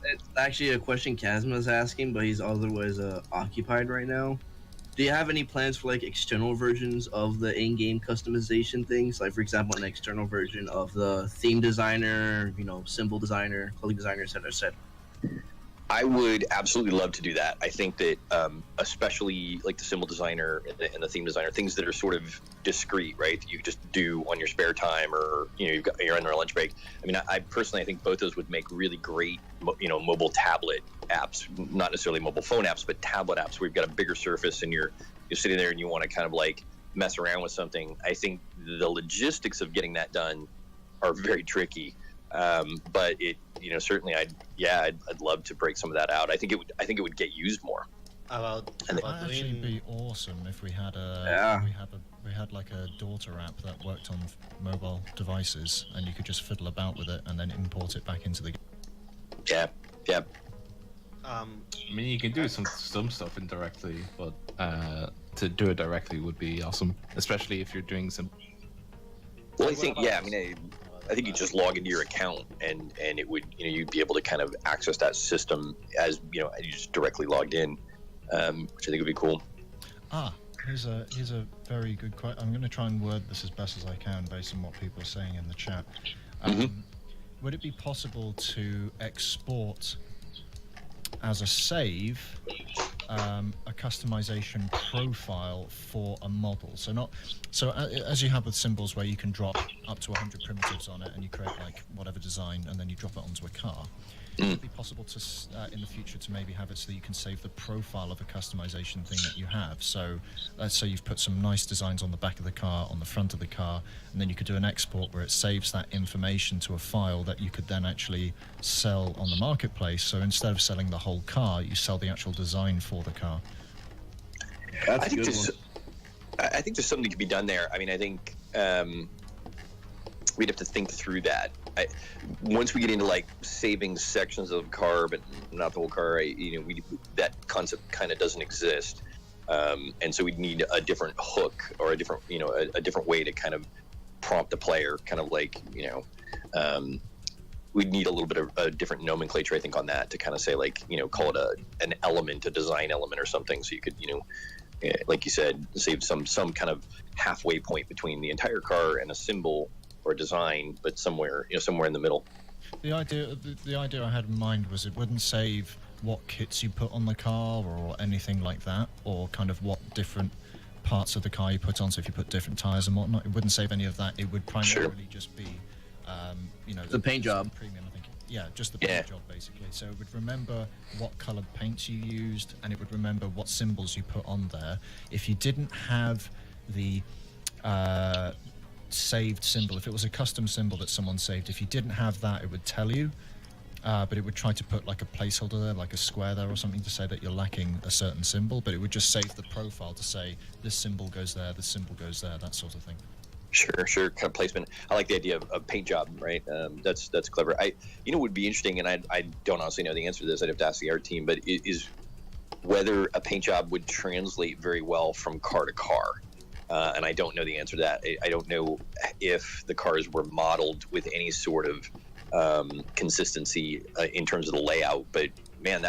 It's actually a question Kazma's asking, but he's otherwise occupied right now. Do you have any plans for like external versions of the in-game customization things? Like, for example, an external version of the theme designer, symbol designer, clothing designer, etc., etc. I would absolutely love to do that. I think that, especially like the symbol designer and the theme designer, things that are sort of discrete, right? That you just do on your spare time, or you're on your lunch break. I mean, I personally, I think both those would make really great, mobile tablet apps. Not necessarily mobile phone apps, but tablet apps where you've got a bigger surface and you're sitting there and you want to kind of like mess around with something. I think the logistics of getting that done are very tricky. But certainly I'd love to break some of that out. I think it would get used more. About It'd actually be awesome if we had we had like a daughter app that worked on mobile devices, and you could just fiddle about with it and then import it back into the game. Yeah. I mean, you can do some stuff indirectly, but to do it directly would be awesome, especially if you're doing some. Well, I think I think you just log into your account and it would you'd be able to kind of access that system as you just directly logged in, which I think would be cool. Here's a very good question. I'm going to try and word this as best as I can based on what people are saying in the chat. Would it be possible to export as a save a customization profile for a model? So as you have with symbols, where you can drop up to 100 primitives on it and you create like whatever design and then you drop it onto a car. Would it be possible to in the future to maybe have it so that you can save the profile of a customization thing that you have? So let's say you've put some nice designs on the back of the car, on the front of the car, and then you could do an export where it saves that information to a file that you could then actually sell on the marketplace. So instead of selling the whole car, you sell the actual design for the car. That's I think a good there's one. I think there's something to be done there. I mean, I think we'd have to think through that. Once we get into like saving sections of the car, but not the whole car, that concept kind of doesn't exist, and so we'd need a different hook or a different, a different way to kind of prompt the player, kind of like, we'd need a little bit of a different nomenclature, I think, on that to kind of say like, call it an element, a design element or something, so you could, like you said, save some kind of halfway point between the entire car and a symbol or design, but somewhere in the middle. The idea I had in mind was it wouldn't save what kits you put on the car or anything like that, or kind of what different parts of the car you put on. So if you put different tires and whatnot, it wouldn't save any of that. It would primarily just be, the paint job. Premium, I think. Yeah, just the paint job basically. So it would remember what coloured paints you used, and it would remember what symbols you put on there. If you didn't have the saved symbol, if it was a custom symbol that someone saved, if you didn't have that, it would tell you, but it would try to put like a placeholder there, like a square there or something, to say that you're lacking a certain symbol, but it would just save the profile to say this symbol goes there, this symbol goes there, that sort of thing. Sure, kind of placement. I like the idea of paint job, right? That's clever. Would be interesting, and I don't honestly know the answer to this. I'd have to ask the art team, but it is whether a paint job would translate very well from car to car. And I don't know the answer to that. I don't know if the cars were modeled with any sort of consistency in terms of the layout. But man,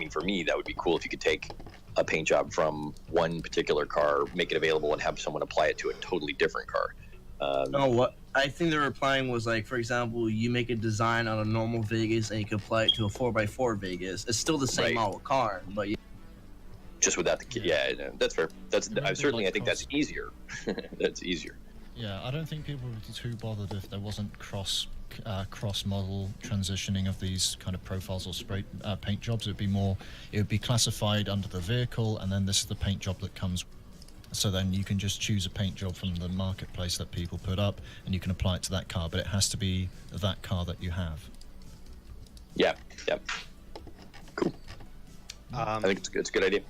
for me, that would be cool if you could take a paint job from one particular car, make it available, and have someone apply it to a totally different car. No, what I think they were applying was like, for example, you make a design on a normal Vegas and you can apply it to a 4x4 Vegas. It's still the same model car, but just without the that's fair. I think that's easier. That's easier. Yeah, I don't think people would be too bothered if there wasn't cross model transitioning of these kind of profiles or spray paint jobs. It would be classified under the vehicle, and then this is the paint job that comes. So then you can just choose a paint job from the marketplace that people put up, and you can apply it to that car, but it has to be that car that you have. Yeah. Cool. I think it's a good idea.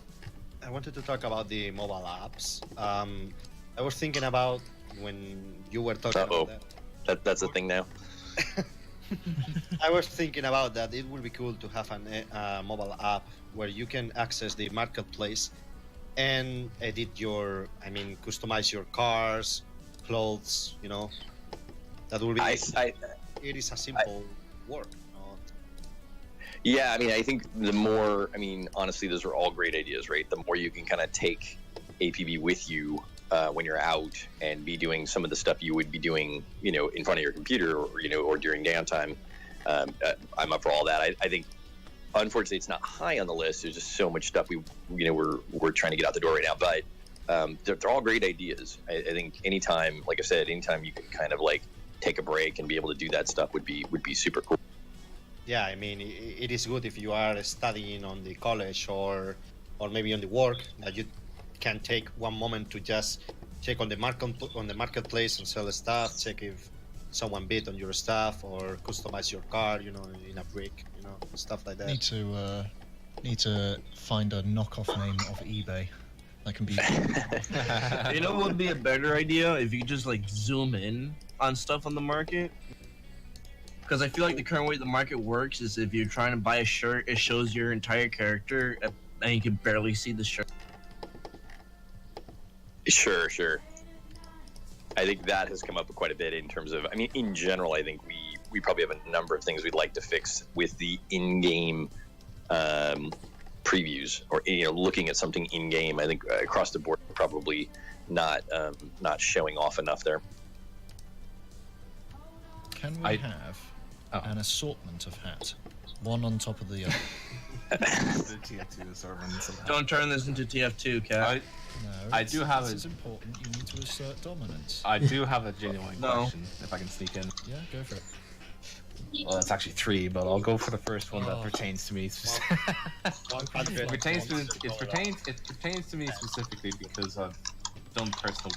I wanted to talk about the mobile apps. I was thinking about when you were talking about that. That's a thing now. I was thinking about that. It would be cool to have a mobile app where you can access the marketplace and edit your, customize your cars, clothes, that will be, it is a simple work. Yeah, I think the more, honestly, those are all great ideas, right? The more you can kind of take APB with you when you're out and be doing some of the stuff you would be doing, in front of your computer or during downtime. I'm up for all that. I think, unfortunately, it's not high on the list. There's just so much stuff we're trying to get out the door right now. But they're all great ideas. I think anytime, like I said, anytime you can kind of like take a break and be able to do that stuff would be super cool. Yeah, it is good if you are studying on the college or maybe on the work that you can take one moment to just check on the marketplace and sell stuff, check if someone bid on your stuff or customize your car, in a break, stuff like that. Need to find a knockoff name of eBay that can be. You know what would be a better idea if you could just like zoom in on stuff on the market? Because I feel like the current way the market works is if you're trying to buy a shirt, it shows your entire character and you can barely see the shirt. Sure. I think that has come up quite a bit in terms of, in general, I think we probably have a number of things we'd like to fix with the in-game previews or, looking at something in-game. I think across the board, probably not showing off enough there. Can we have an assortment of hats? One on top of the other. The TF2 assortments of hats. Don't turn this into TF2, Cat. No, I do have It's important. You need to assert dominance. I do have a genuine question, if I can sneak in. Yeah, go for it. Well, it's actually 3, but I'll go for the first one that pertains to me. It pertains to me specifically because I've done personal.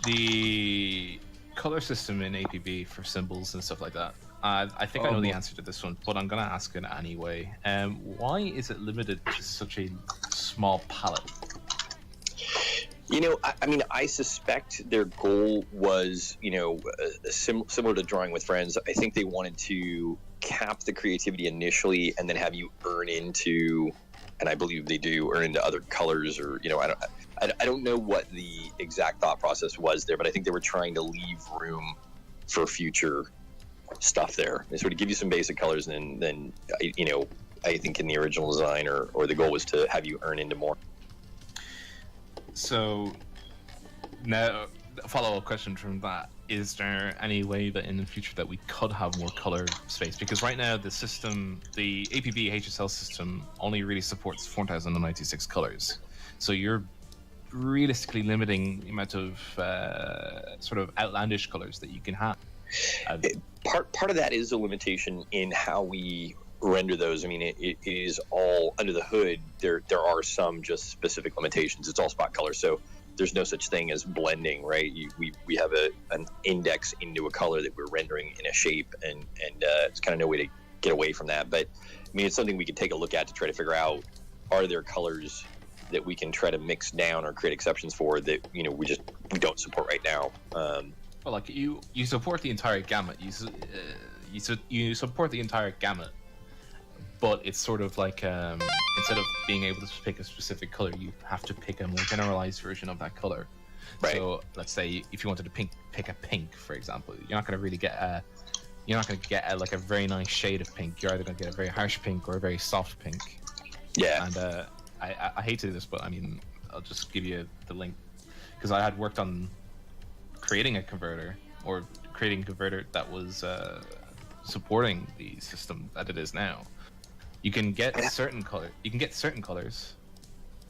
The color system in APB for symbols and stuff like that. I think I know the answer to this one, but I'm gonna ask it anyway. Why is it limited to such a small palette? I suspect their goal was, similar to Drawing with Friends. I think they wanted to cap the creativity initially and then have you earn into, and I believe they do, earn into other colors or, I don't know what the exact thought process was there, but I think they were trying to leave room for future stuff there. They sort of give you some basic colors and then I think in the original design or the goal was to have you earn into more. So, now, a follow-up question from that. Is there any way that in the future that we could have more color space? Because right now the system, the APB HSL system, only really supports 4096 colors. So you're realistically limiting the amount of sort of outlandish colors that you can have. Part of that is a limitation in how we render those. It is all under the hood. There are some just specific limitations. It's all spot color, so there's no such thing as blending, right? We have an index into a color that we're rendering in a shape, and it's kind of no way to get away from that. But it's something we could take a look at to try to figure out: are there colors that we can try to mix down or create exceptions for that we don't support right now? Well, like you support the entire gamut. You support the entire gamut. But it's sort of like instead of being able to pick a specific color, you have to pick a more generalized version of that color. Right. So let's say if you wanted to pick a pink, for example, you're not going to really get a very nice shade of pink. You're either going to get a very harsh pink or a very soft pink. Yeah. And I hate to do this, but I'll just give you the link because I had worked on creating a converter that was supporting the system that it is now. You can get certain colors.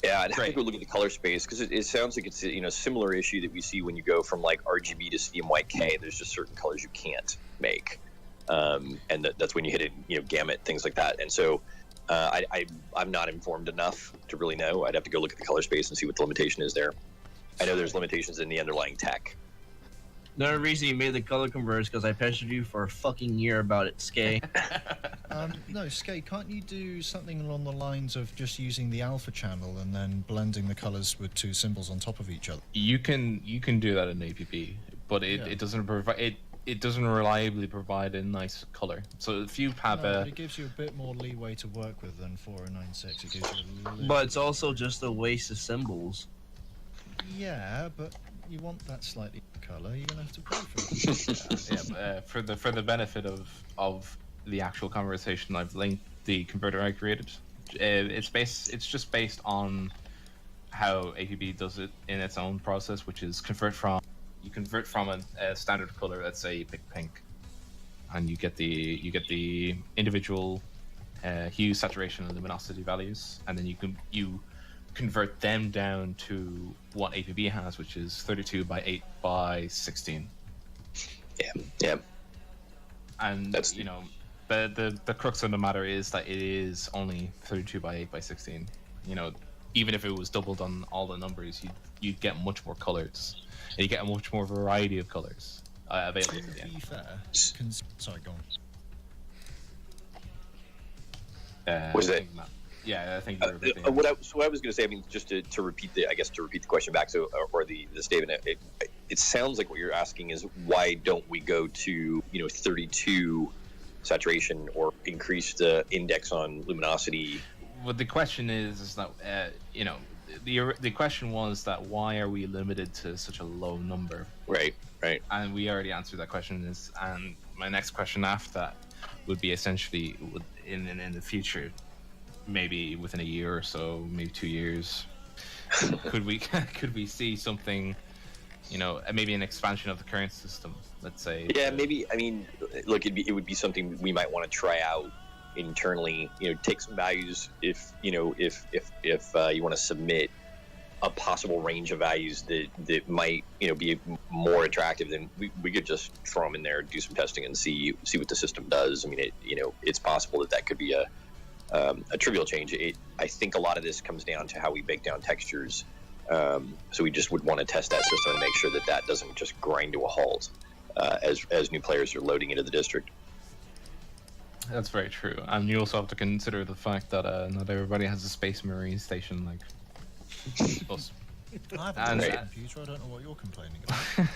Yeah, I'd have to go look at the color space because it sounds like it's a similar issue that we see when you go from like RGB to CMYK. There's just certain colors you can't make, and that's when you hit it, gamut, things like that. And so I'm not informed enough to really know. I'd have to go look at the color space and see what the limitation is there. I know there's limitations in the underlying tech. Another reason you made the color converters because I pestered you for a fucking year about it, Skay. No, Skay, can't you do something along the lines of just using the alpha channel and then blending the colors with two symbols on top of each other? You can do that in APB, but it doesn't provide it. it doesn't reliably provide a nice color. So if you have but it gives you a bit more leeway to work with than 4096. It gives you a little But it's also just a waste of symbols. Yeah, but you want that slightly color, you're gonna have to pay for it. But, for the benefit of the actual conversation, I've linked the converter I created. It's just based on how APB does it in its own process, which is convert from a standard color. Let's say you pick pink, and you get the individual hue, saturation, and luminosity values, and then you convert them down to what APB has, which is 32 by 8 by 16. Yeah. And That's but the crux of the matter is that it is only 32 by 8 by 16. Even if it was doubled on all the numbers, you'd get much more colors. And you get a much more variety of colors available to the To end. be fair, sorry, go on. Was it? Yeah, I think you're what I was going to say, I mean, just to repeat the question back, or the statement, it sounds like what you're asking is why don't we go to 32 saturation or increase the index on luminosity? Well, the question is that the question was that why are we limited to such a low number? Right. And we already answered that question. And my next question after that would be essentially in the future, maybe within a year or so, maybe 2 years, could we see something, maybe an expansion of the current system, let's say? Yeah, maybe. I mean, look, it would be something we might want to try out internally. Take some values if you want to submit a possible range of values that might be more attractive. Then we could just throw them in there, do some testing, and see what the system does. I mean, it's possible that could be a trivial change. I think a lot of this comes down to how we bake down textures. So we just would want to test that system and make sure that doesn't just grind to a halt as new players are loading into the district. That's very true. And you also have to consider the fact that not everybody has a Space Marine station like us. I haven't got a computer, I don't know what you're complaining about.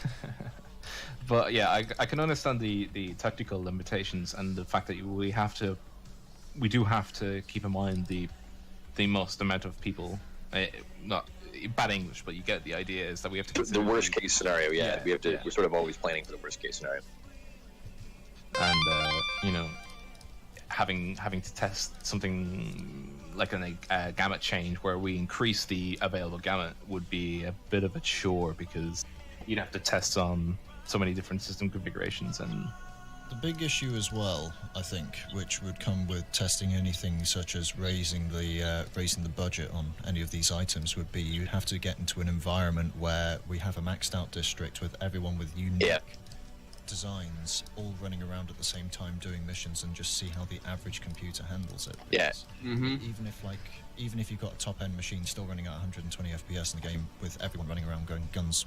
But yeah, I can understand the technical limitations and the fact that we do have to keep in mind the most amount of people. Not bad English, but you get the idea. Is that we have to consider the worst case scenario? Yeah, we have to. Yeah. We're sort of always planning for the worst case scenario. And having to test something like a gamut change where we increase the available gamut would be a bit of a chore, because you'd have to test on so many different system configurations. And the big issue as well, I think, which would come with testing anything such as raising the budget on any of these items, would be you'd have to get into an environment where we have a maxed out district with everyone with unique designs all running around at the same time doing missions, and just see how the average computer handles it. Yes. Even if you've got a top end machine still running at 120 FPS in the game with everyone running around going guns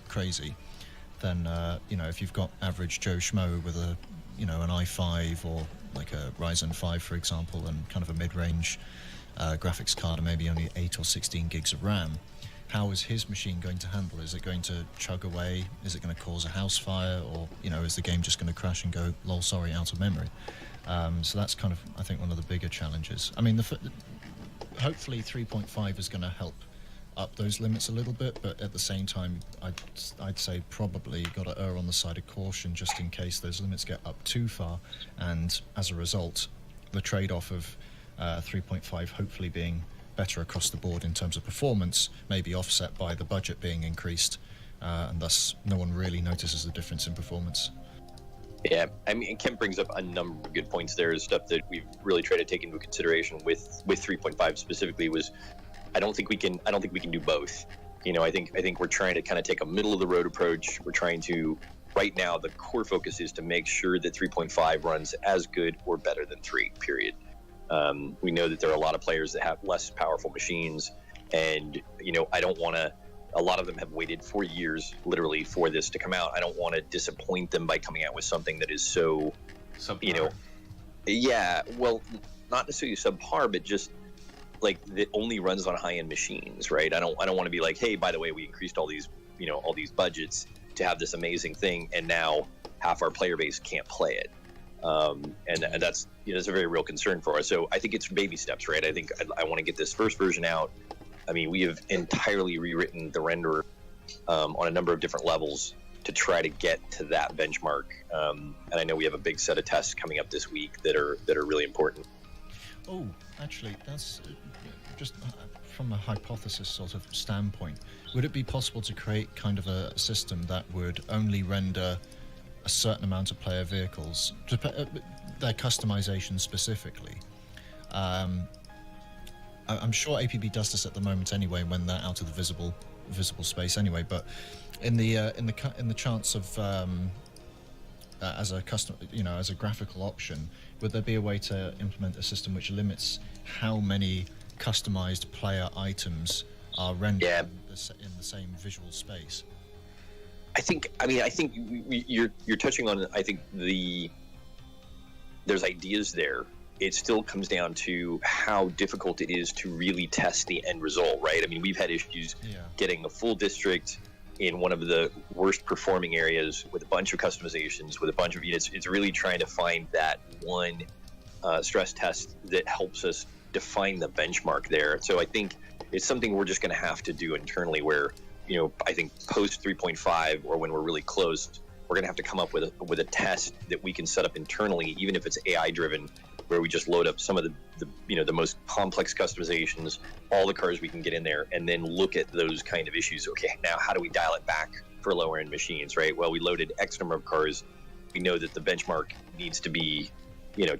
crazy, then if you've got average Joe Schmo with an i5 or like a Ryzen 5, for example, and kind of a mid-range graphics card and maybe only 8 or 16 gigs of RAM, how is his machine going to handle? Is it going to chug away? Is it going to cause a house fire? Or is the game just going to crash and go, lol, sorry, out of memory? So that's kind of, I think, one of the bigger challenges. I mean, hopefully 3.5 is going to help up those limits a little bit, but at the same time, I'd say probably got to err on the side of caution, just in case those limits get up too far, and as a result, the trade-off of 3.5 hopefully being better across the board in terms of performance may be offset by the budget being increased, and thus no one really notices the difference in performance. Yeah, I mean, Kemp brings up a number of good points there. Stuff that we've really tried to take into consideration with 3.5 specifically was, I don't think we can do both. I think we're trying to kind of take a middle of the road approach. We're trying to, right now, the core focus is to make sure that 3.5 runs as good or better than 3, period. We know that there are a lot of players that have less powerful machines, and I don't want to. A lot of them have waited 4 years, literally, for this to come out. I don't want to disappoint them by coming out with something that is so, subpar. Yeah, well, not necessarily subpar, but just like that only runs on high-end machines, right? I don't want to be like, hey, by the way, we increased all these budgets to have this amazing thing, and now half our player base can't play it. And that's that's a very real concern for us. So I think it's baby steps, right? I think I want to get this first version out. I mean, we have entirely rewritten the renderer on a number of different levels to try to get to that benchmark. And I know we have a big set of tests coming up this week that are really important. Oh, actually, that's just from a hypothesis sort of standpoint. Would it be possible to create kind of a system that would only render a certain amount of player vehicles, their customization specifically? I'm sure APB does this at the moment anyway, when they're out of the visible space anyway. But in the chance of as a custom, as a graphical option, would there be a way to implement a system which limits how many customized player items are rendered in the same visual space? I think you're touching on. I think there's ideas there. It still comes down to how difficult it is to really test the end result, right? I mean, we've had issues getting a full district in one of the worst performing areas with a bunch of customizations, with a bunch of units. It's really trying to find that one stress test that helps us define the benchmark there. So I think it's something we're just going to have to do internally, where I think post 3.5, or when we're really close, we're going to have to come up with a test that we can set up internally, even if it's AI driven, where we just load up some of the most complex customizations, all the cars we can get in there, and then look at those kind of issues. Okay, now how do we dial it back for lower end machines, right? Well, we loaded X number of cars. We know that the benchmark needs to be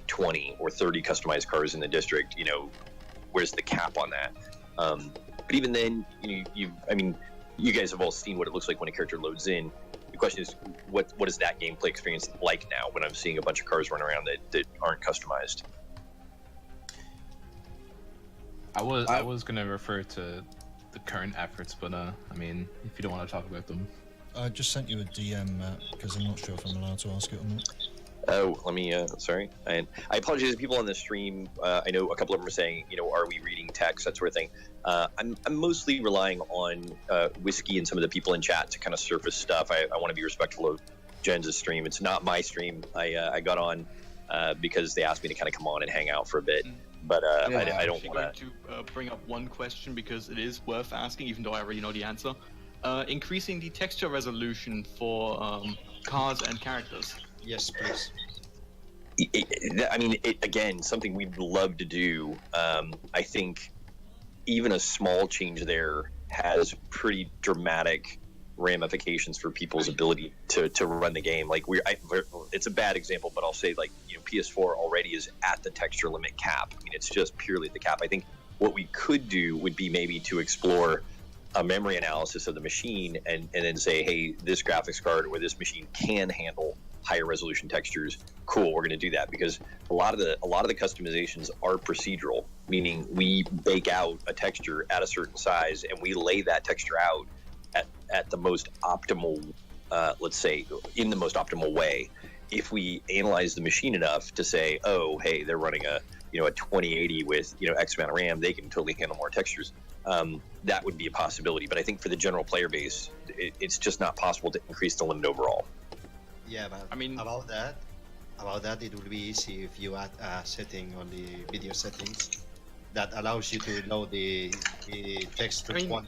20 or 30 customized cars in the district. Where's the cap on that? But even then, you guys have all seen what it looks like when a character loads in. The question is, what is that gameplay experience like now when I'm seeing a bunch of cars run around that aren't customized? I was going to refer to the current efforts, but if you don't want to talk about them. I just sent you a DM, because I'm not sure if I'm allowed to ask it or not. Oh, let me, sorry. I apologize to people on the stream. I know a couple of them are saying, are we reading text, that sort of thing. I'm mostly relying on Whiskey and some of the people in chat to kind of surface stuff. I want to be respectful of Jenz's stream. It's not my stream. I got on because they asked me to kind of come on and hang out for a bit. But I don't want to bring up one question, because it is worth asking, even though I already know the answer. Increasing the texture resolution for cars and characters. Yes, please. Again, something we'd love to do. I think even a small change there has pretty dramatic ramifications for people's ability to run the game. Like it's a bad example, but I'll say PS4 already is at the texture limit cap. It's just purely the cap. I think what we could do would be maybe to explore a memory analysis of the machine and then say, hey, this graphics card or this machine can handle higher resolution textures. Cool, we're going to do that, because a lot of the customizations are procedural, meaning we bake out a texture at a certain size and we lay that texture out at the most optimal, let's say, in the most optimal way. If we analyze the machine enough to say, oh, hey, they're running a 2080 with X amount of RAM, they can totally handle more textures. That would be a possibility, but I think for the general player base, it's just not possible to increase the limit overall. Yeah, but about that, it would be easy if you add a setting on the video settings that allows you to load the text. I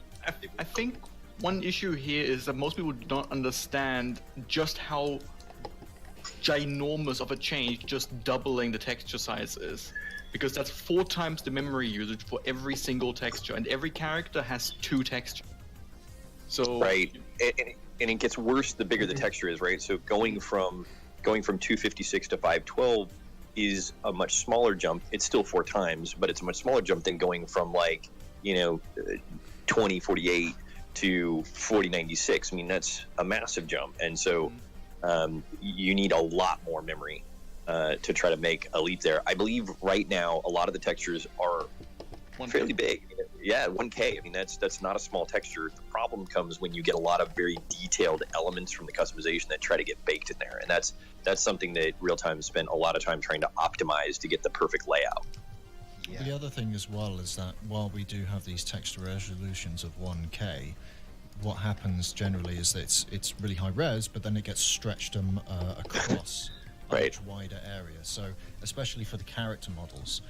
think one issue here is that most people do not understand just how ginormous of a change just doubling the texture size is. Because that's 4 times the memory usage for every single texture, and every character has 2 textures. So right, and it gets worse the bigger the texture is, right? So going from 256 to 512 is a much smaller jump. It's still 4 times, but it's a much smaller jump than going from 2048 to 4096. That's a massive jump, and so you need a lot more memory to try to make a leap there. I believe right now a lot of the textures are fairly big. Yeah, 1K. That's not a small texture. The problem comes when you get a lot of very detailed elements from the customization that try to get baked in there, and that's something that Real Time spent a lot of time trying to optimize to get the perfect layout. The other thing as well is that while we do have these texture resolutions of 1K, what happens generally is that it's really high res, but then it gets stretched across a Right. much wider area. So especially for the character models,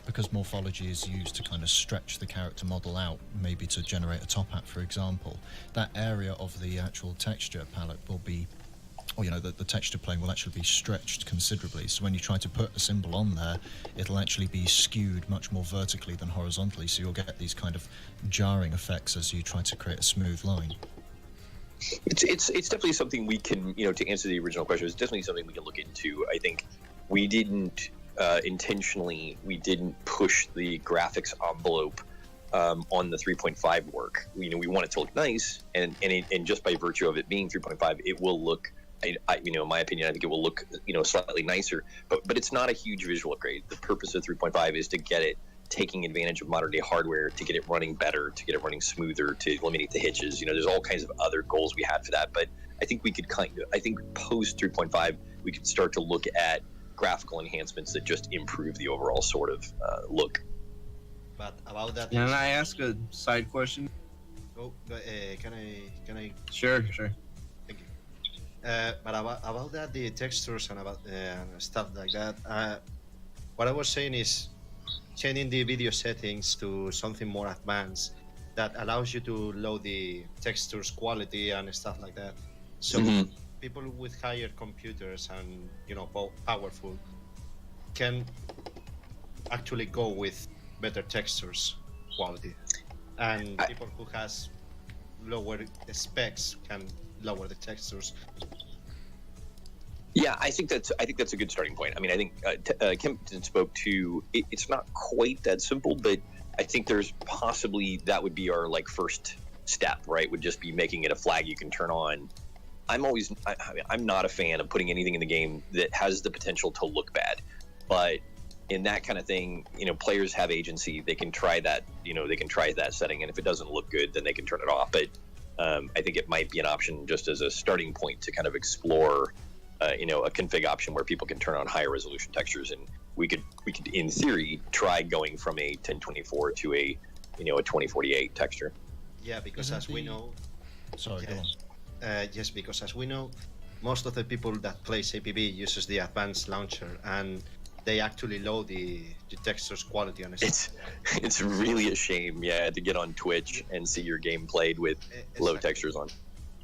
because morphology is used to kind of stretch the character model out, maybe to generate a top hat, for example, that area of the actual texture palette will be, or the texture plane will actually be stretched considerably. So when you try to put a symbol on there, it'll actually be skewed much more vertically than horizontally. So you'll get these kind of jarring effects as you try to create a smooth line. It's definitely something we can, to answer the original question, it's definitely something we can look into. I think we didn't intentionally, we didn't push the graphics envelope on the 3.5 work. We want it to look nice, and just by virtue of it being 3.5, it will look, in my opinion, I think it will look, slightly nicer, but it's not a huge visual upgrade. The purpose of 3.5 is to get it taking advantage of modern day hardware, to get it running better, to get it running smoother, to eliminate the hitches. There's all kinds of other goals we had for that, but I think we could I think post 3.5, we could start to look at graphical enhancements that just improve the overall sort of look. But about that, Can I ask a side question? can I? Sure. Thank you. But about that, the textures and about stuff like that. What I was saying is changing the video settings to something more advanced that allows you to load the textures quality and stuff like that. So people with higher computers and powerful can actually go with better textures quality, and people who has lower specs can lower the textures. Yeah, I think that's a good starting point. I mean, I think Kempton spoke to it's not quite that simple, but I think there's possibly that would be our first step, right? Would just be making it a flag you can turn on. I'm not a fan of putting anything in the game that has the potential to look bad, but in that kind of thing, players have agency. They can try that, they can try that setting, and if it doesn't look good, then they can turn it off. But I think it might be an option just as a starting point to kind of explore a config option where people can turn on higher resolution textures, and we could in theory try going from a 1024 to a 2048 texture. Yeah, because as we know, Sorry, go on. yes, because as we know, most of the people that plays APB uses the advanced launcher, and they actually load the textures quality on it. It's really a shame, to get on Twitch and see your game played with low textures on.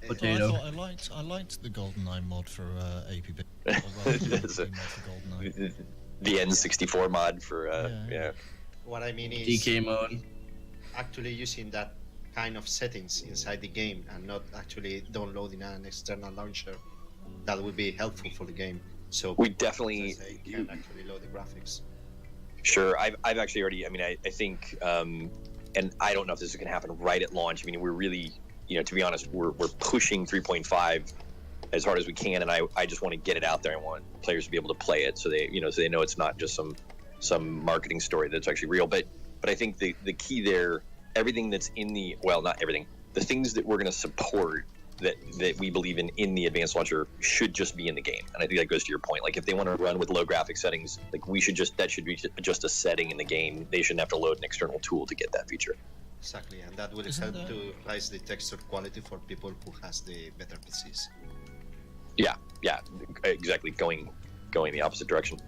Potato. I liked the GoldenEye mod for APB. The N64 mod for yeah. What I mean is DK mode. actually using that kind of settings inside the game and not actually downloading an external launcher. That would be helpful for the game. So We definitely they can actually load the graphics. Sure, I've actually already. I mean, I think, and I don't know if this is going to happen right at launch. I mean, we're really, to be honest, we're pushing 3.5 as hard as we can, and I just want to get it out there. I want players to be able to play it, so they know it's not just some marketing story that's actually real. But I think the key there, everything that's in the not everything, the things that we're going to support that we believe in the advanced launcher should just be in the game. And I think that goes to your point. Like if they want to run with low graphic settings, that should be just a setting in the game. They shouldn't have to load an external tool to get that feature. Exactly, and that will help to raise the texture quality for people who has the better PCs. Yeah, exactly. Going the opposite direction.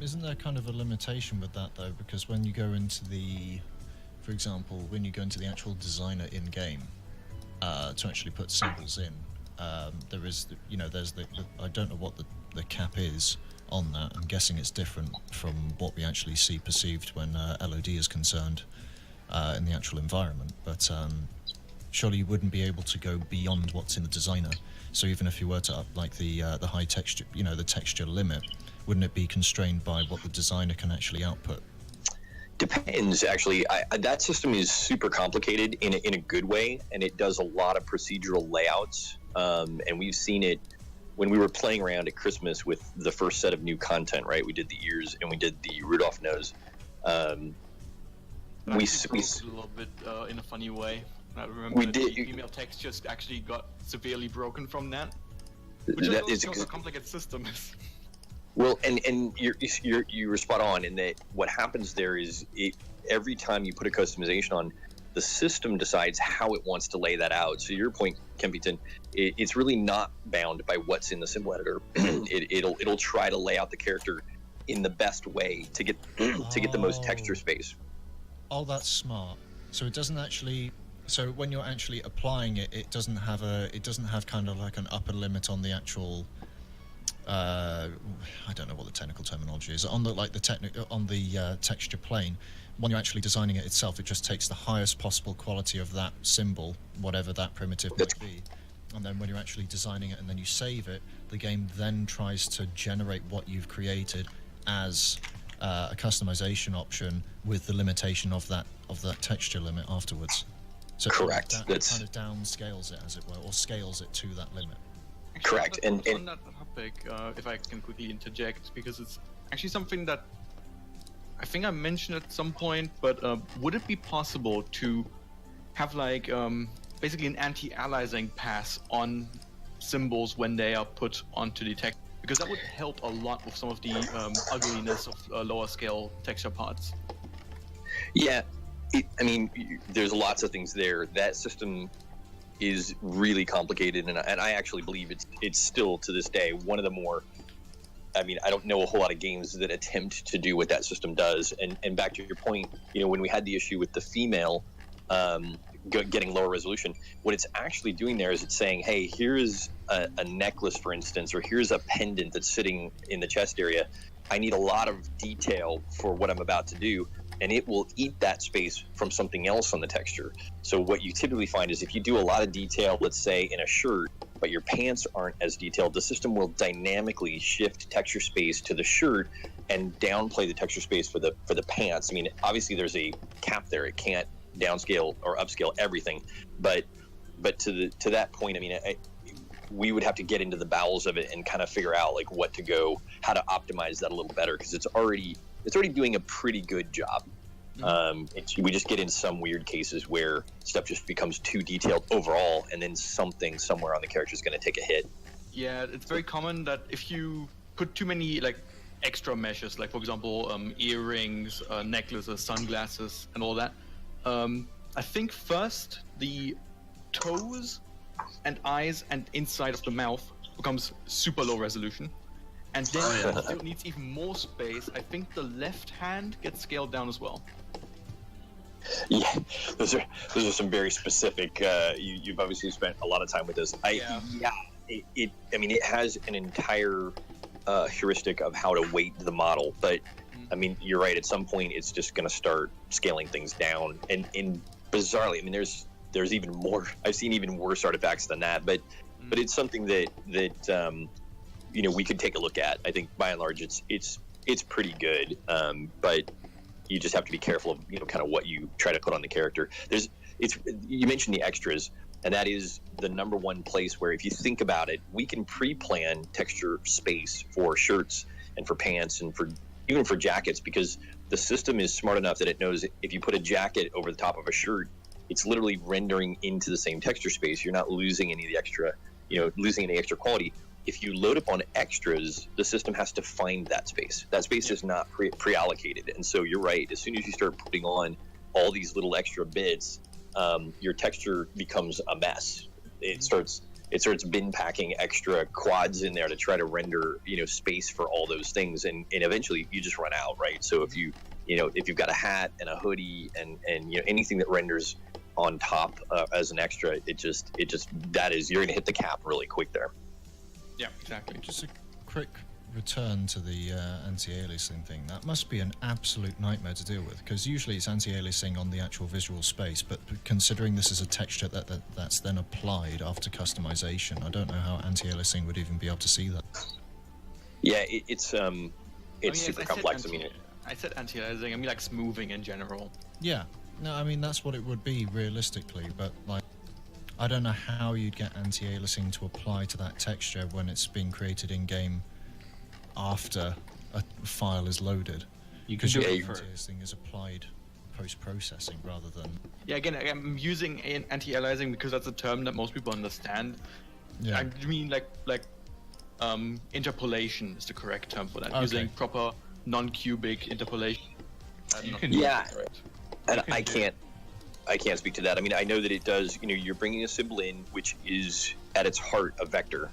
Isn't there kind of a limitation with that though? Because when you go into for example, when you go into the actual designer in game, to actually put symbols in, there is, there's I don't know what the cap is on that. I'm guessing it's different from what we actually see perceived when LOD is concerned in the actual environment. But surely you wouldn't be able to go beyond what's in the designer. So even if you were to up the high texture, the texture limit, wouldn't it be constrained by what the designer can actually output? Depends, actually. That system is super complicated in a good way, and it does a lot of procedural layouts. And we've seen it when we were playing around at Christmas with the first set of new content, right? We did the ears and we did the Rudolph nose. We a little bit in a funny way. I remember the email text just actually got severely broken from that. Which is also a complicated system. Well, and you were spot on in that what happens there is every time you put a customization on, The system decides how it wants to lay that out. So your point, Kempington, it's really not bound by what's in the symbol editor. It'll try to lay out the character in the best way to get the most texture space. Oh, that's smart. So it doesn't actually. So when you're actually applying it, it doesn't have kind of like an upper limit on the actual. I don't know what the technical terminology is on the texture plane. When you're actually designing it itself, it just takes the highest possible quality of that symbol, whatever that primitive might be. And then when you're actually designing it and then you save it, the game then tries to generate what you've created as a customization option with the limitation of that texture limit afterwards. So correct. It kind of downscales it, as it were, or scales it to that limit. Actually, correct. On that topic, if I can quickly interject, because it's actually something that I think I mentioned at some point, but would it be possible to have like basically an anti-aliasing pass on symbols when they are put onto the text? Because that would help a lot with some of the ugliness of lower scale texture parts. Yeah, I mean, there's lots of things there. That system is really complicated, and I actually believe it's still to this day one of the more. I mean, I don't know a whole lot of games that attempt to do what that system does. And back to your point, when we had the issue with the female getting lower resolution, what it's actually doing there is it's saying, hey, here's a necklace, for instance, or here's a pendant that's sitting in the chest area. I need a lot of detail for what I'm about to do, and it will eat that space from something else on the texture. So what you typically find is if you do a lot of detail, let's say in a shirt, but your pants aren't as detailed, the system will dynamically shift texture space to the shirt and downplay the texture space for the pants. I mean, obviously there's a cap there. It can't downscale or upscale everything, but to that point, I mean, we would have to get into the bowels of it and kind of figure out like how to optimize that a little better, because it's already doing a pretty good job. We just get in some weird cases where stuff just becomes too detailed overall, and then something somewhere on the character is going to take a hit. Yeah, it's very common that if you put too many like extra meshes, like for example earrings, necklaces, sunglasses, and all that, I think first the toes and eyes and inside of the mouth becomes super low resolution, and then it needs even more space. I think the left hand gets scaled down as well. Yeah, those are some very specific. You've obviously spent a lot of time with this. It has an entire heuristic of how to weight the model, but I mean, you're right. At some point, it's just going to start scaling things down, and bizarrely, I mean, there's even more. I've seen even worse artifacts than that, but it's something that we could take a look at. I think by and large, it's pretty good, but you just have to be careful of kind of what you try to put on the character. You mentioned the extras, and that is the number one place where, if you think about it, we can pre-plan texture space for shirts and for pants and even for jackets, because the system is smart enough that it knows if you put a jacket over the top of a shirt, it's literally rendering into the same texture space. You're not losing any of the extra, losing any extra quality. If you load up on extras, the system has to find that space. That space is not pre-allocated. And so you're right. As soon as you start putting on all these little extra bits, your texture becomes a mess. It starts bin packing extra quads in there to try to render, space for all those things. And eventually you just run out, right? So if you've got a hat and a hoodie and anything that renders on top as an extra, you're going to hit the cap really quick there. Yeah, exactly. Just a quick return to the anti-aliasing thing. That must be an absolute nightmare to deal with, because usually it's anti-aliasing on the actual visual space, but considering this is a texture that's then applied after customization, I don't know how anti-aliasing would even be able to see that. Yeah, it's super complex. I said anti-aliasing. I mean like smoothing in general. Yeah. No, I mean that's what it would be realistically, but like, I don't know how you'd get anti-aliasing to apply to that texture when it's being created in-game after a file is loaded. Because your anti-aliasing is applied post-processing rather than... Yeah, again, I'm using anti-aliasing because that's a term that most people understand. Yeah. I mean like interpolation is the correct term for that. Okay. Using proper non-cubic interpolation. Yeah, and I I can't speak to that. I mean, I know that it does. You're bringing a symbol in, which is at its heart a vector,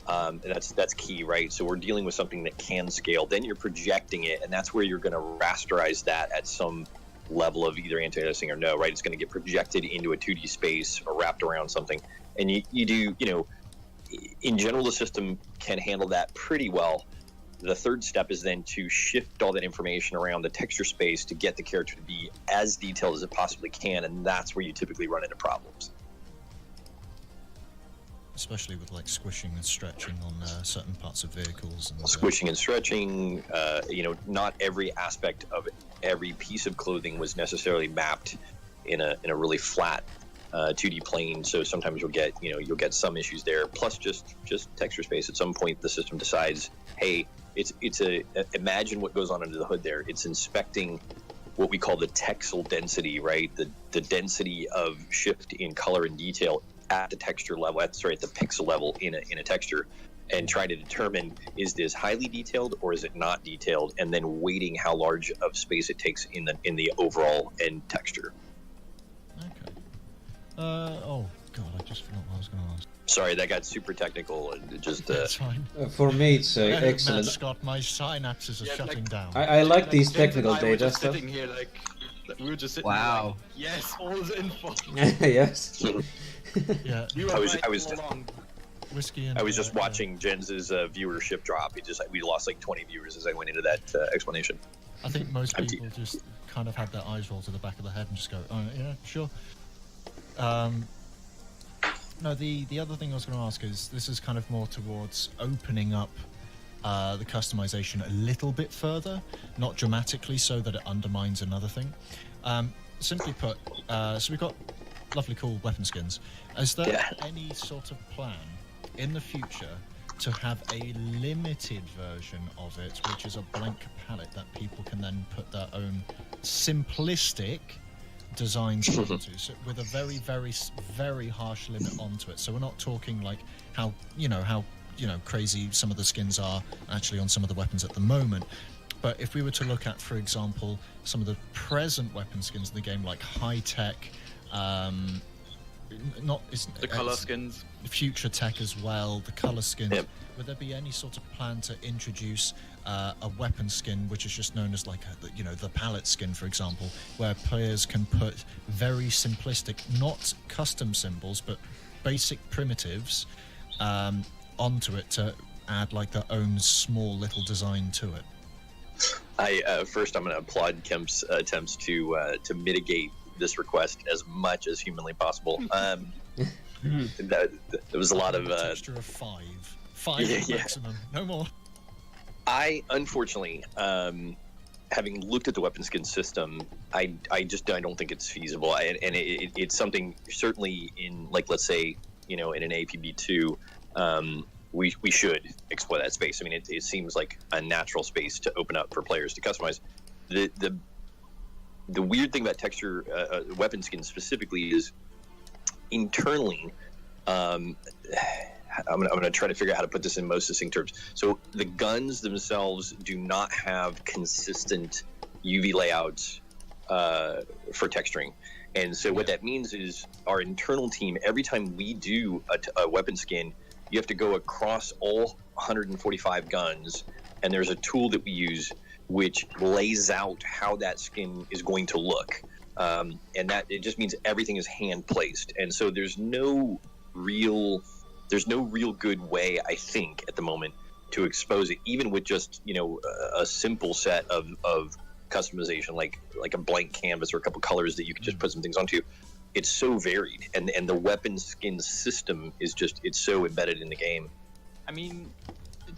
and that's key, right? So we're dealing with something that can scale. Then you're projecting it, and that's where you're going to rasterize that at some level of either anti-aliasing or no, right? It's going to get projected into a 2D space or wrapped around something, and you do, in general, the system can handle that pretty well. The third step is then to shift all that information around the texture space to get the character to be as detailed as it possibly can, and that's where you typically run into problems. Especially with like squishing and stretching on certain parts of vehicles. And, Squishing and stretching, not every aspect of every piece of clothing was necessarily mapped in a really flat 2D plane, so sometimes you'll get some issues there. Plus, just texture space. At some point, the system decides, hey, imagine what goes on under the hood there. It's inspecting what we call the texel density, right? The density of shift in color and detail at the texture level, at the pixel level in a texture, and trying to determine, is this highly detailed or is it not detailed, and then weighting how large of space it takes in the overall end texture. Okay. Oh god, I just forgot what I was going to ask. Sorry, that got super technical and it just. That's fine. For me, it's excellent. Scott, my synapses are shutting down. I like these Jenz technical and I were data just stuff. sitting here we were just sitting Wow. here like, yes, all the info. Yes. Yeah, We were I was all along. whiskey and. I was just watching Jenz's viewership drop. We lost like 20 viewers as I went into that explanation. I think most Empty. people just kind of had their eyes roll to the back of the head and just go, oh, yeah, sure. No, the other thing I was going to ask is, this is kind of more towards opening up the customization a little bit further, not dramatically so that it undermines another thing. Simply put, so we've got lovely cool weapon skins. Is there any sort of plan in the future to have a limited version of it, which is a blank palette that people can then put their own simplistic designs onto, so with a very, very, very harsh limit onto it? So we're not talking like how crazy some of the skins are actually on some of the weapons at the moment. But if we were to look at, for example, some of the present weapon skins in the game, like high-tech, The color skins. future tech as well, the color skins, would there be any sort of plan to introduce a weapon skin which is just known as like the palette skin, for example, where players can put very simplistic, not custom symbols, but basic primitives onto it to add like their own small little design to it? First, I'm going to applaud Kemp's attempts to mitigate this request as much as humanly possible. There was a lot of texture of five maximum, no more. I unfortunately, having looked at the weapon skin system, I don't think it's feasible. It's something certainly in, like, let's say, in an APB2, we should explore that space. I mean, it seems like a natural space to open up for players to customize. The weird thing about texture weapon skins specifically is internally. I'm going to try to figure out how to put this in most succinct terms. So the guns themselves do not have consistent UV layouts for texturing. And so what that means is our internal team, every time we do a weapon skin, you have to go across all 145 guns, and there's a tool that we use which lays out how that skin is going to look. And that it just means everything is hand placed. And so there's no real good way, I think, at the moment to expose it, even with just a simple set of customization, like a blank canvas or a couple colors that you can just put some things onto. It's so varied, and the weapon skin system is it's so embedded in the game. I mean,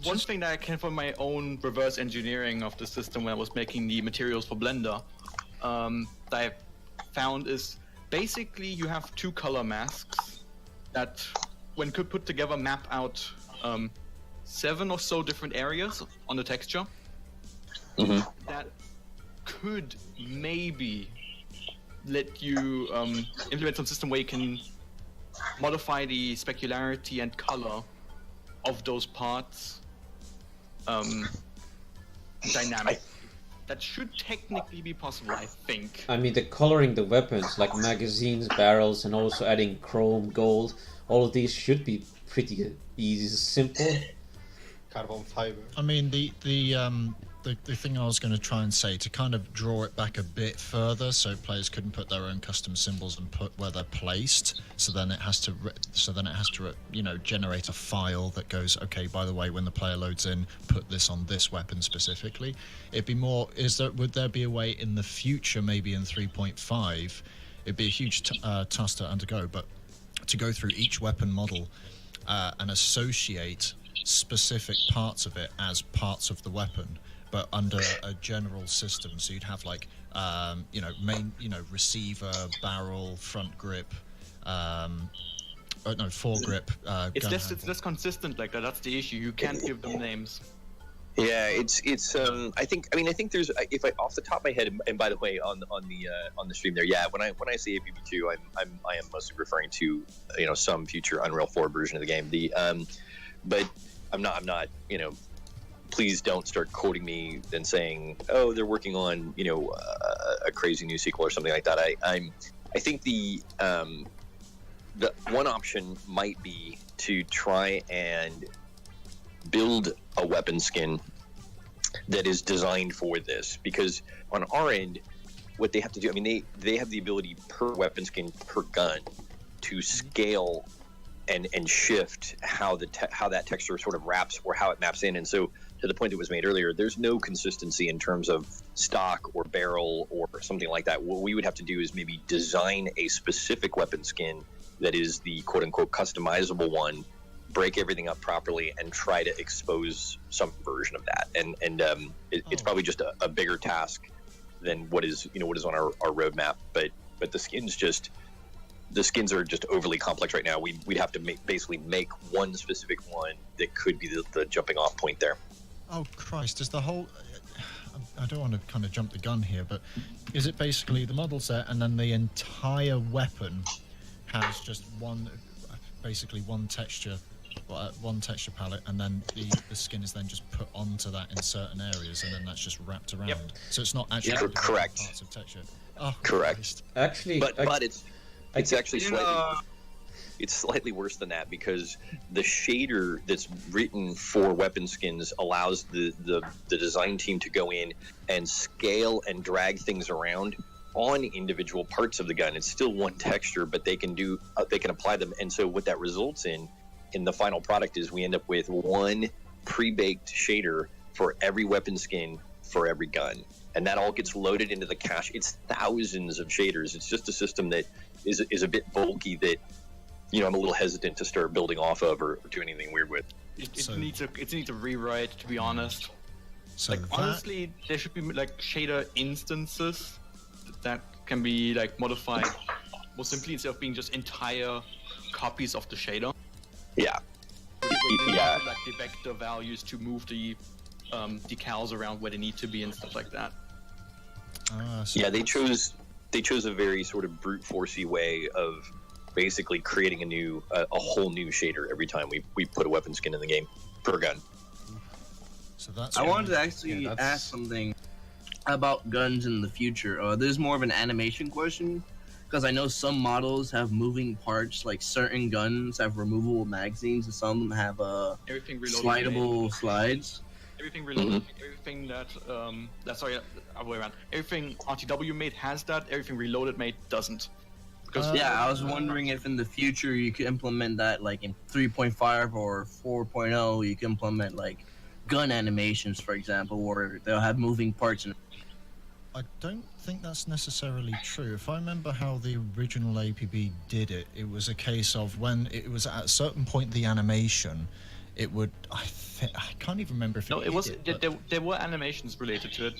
one thing that I can, from my own reverse engineering of the system when I was making the materials for Blender, that I found is basically you have two color masks that, when put together, map out 7 or so different areas on the texture. Mm-hmm. That could maybe let you implement some system where you can modify the specularity and color of those parts dynamic. that should technically be possible, I think. I mean, the coloring the weapons, like magazines, barrels, and also adding chrome, gold, all of these should be pretty easy, simple. Carbon fiber. I mean, the thing I was going to try and say, to kind of draw it back a bit further, so players couldn't put their own custom symbols and put where they're placed. So then it has to, generate a file that goes, okay, by the way, when the player loads in, put this on this weapon specifically. It'd be more. Would there be a way in the future, maybe in 3.5? It'd be a huge task to undergo, but to go through each weapon model and associate specific parts of it as parts of the weapon, but under a general system. So you'd have like receiver, barrel, front grip, foregrip. It's less consistent like that. That's the issue. You can't give them names. Yeah, it's I think there's, if I off the top of my head, and by the way, on the stream there, yeah, when I say APB2, I am mostly referring to some future Unreal 4 version of the game. But I'm not please don't start quoting me and saying, oh, they're working on a crazy new sequel or something like that. I think the one option might be to try and build a weapon skin that is designed for this, because on our end, what they have to do, I mean, they have the ability per weapon skin per gun to scale and shift how that texture sort of wraps or how it maps in. And so, to the point that was made earlier, there's no consistency in terms of stock or barrel or something like that. What we would have to do is maybe design a specific weapon skin that is the quote-unquote customizable one, break everything up properly, and try to expose some version of that. And it's probably just a bigger task than what is on our roadmap. But the skins are just overly complex right now. We'd have to basically make one specific one that could be the jumping off point there. Oh Christ, is the whole... I don't want to kind of jump the gun here, but is it basically the model set and then the entire weapon has just one texture palette, and then the skin is then just put onto that in certain areas, and then that's just wrapped around. Yep. So it's not actually correct parts of texture. Oh, correct. Christ. Actually, but it's actually slightly worse than that, because the shader that's written for weapon skins allows the design team to go in and scale and drag things around on individual parts of the gun. It's still one texture, but they can apply them. And so what that results in the final product is we end up with one pre-baked shader for every weapon skin for every gun, and that all gets loaded into the cache. It's thousands of shaders. It's just a system that is a bit bulky that I'm a little hesitant to start building off of or do anything weird with. It needs a rewrite, to be honest. So honestly, there should be like shader instances that can be like modified more simply, instead of being just entire copies of the shader. Yeah. Yeah. Like the vector values to move the decals around where they need to be and stuff like that. Yeah, they chose a very sort of brute forcey way of basically creating a whole new shader every time we put a weapon skin in the game per gun. So that's. I wanted to actually ask something about guns in the future. There's more of an animation question, because I know some models have moving parts, like certain guns have removable magazines, and some of them have slidable slides. Everything reloaded, everything other way around. Everything RTW made has that. Everything Reloaded made doesn't. I was wondering if in the future you could implement that, like in 3.5 or 4.0, you can implement like gun animations, for example, where they'll have moving parts. I don't think that's necessarily true. If I remember how the original APB did it, it was a case of when it was at a certain point the animation, it would. I can't even remember if it was. There were animations related to it.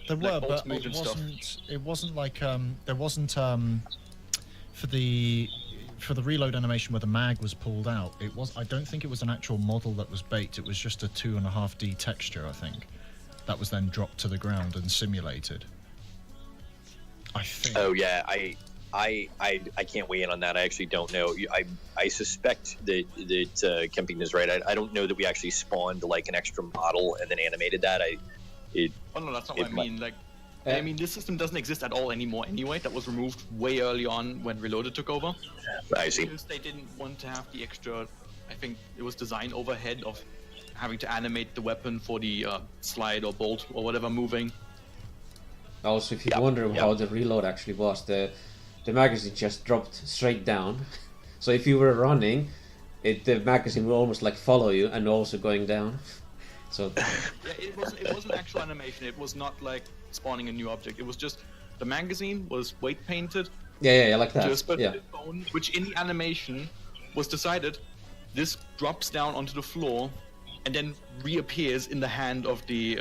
There were, but it wasn't. It wasn't like there wasn't for the reload animation where the mag was pulled out. It was. I don't think it was an actual model that was baked. It was just a 2.5D texture, I think, that was then dropped to the ground and simulated. I think. Oh yeah, I can't weigh in on that. I actually don't know. I suspect that Kemping is right. I don't know that we actually spawned like an extra model and then animated that. Oh no, that's not It what I might- mean. Like, I mean, this system doesn't exist at all anymore. Anyway, that was removed way early on when Reloaded took over. I see. Because they didn't want to have the extra. I think it was design overhead of having to animate the weapon for the slide or bolt or whatever moving. Also, if you Yeah, wonder yeah. how the reload actually was, the magazine just dropped straight down. So if you were running, the magazine will almost like follow you and also going down. So Yeah, it wasn't actual animation. It was not like spawning a new object. It was just the magazine was weight painted, yeah, like that. just but Yeah, bone, which in the animation was decided. This drops down onto the floor, and then reappears in the hand of the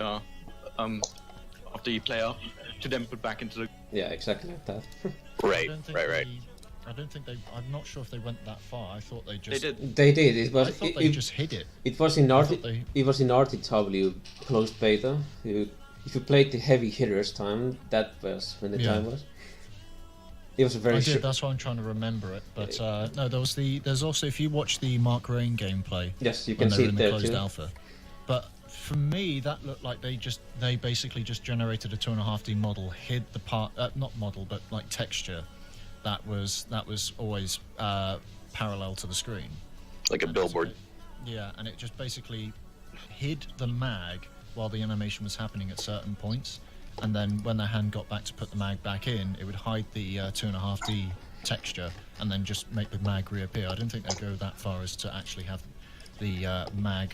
player to then put back into the. yeah, exactly like that. Right, I don't think right. I don't think they. I'm not sure if they went that far. I thought they just. They did. They did. It I was. thought It, they it, just hid it. it was in I RT. thought they- It was in RTW closed beta. If you played the heavy hitters time, that was when the Yeah. time was. It was a very I short. did. That's why I'm trying to remember it. But no, there's also if you watch the Mark Rain gameplay Yes, you when can they see were it in the there closed too. alpha. But for me, that looked like they basically just generated a 2.5D model, hid the part, not model, but like texture, that was always parallel to the screen. Like a And billboard. yeah, and it just basically hid the mag while the animation was happening at certain points, and then when the hand got back to put the mag back in, it would hide the 2.5D texture and then just make the mag reappear. I didn't think they'd go that far as to actually have the mag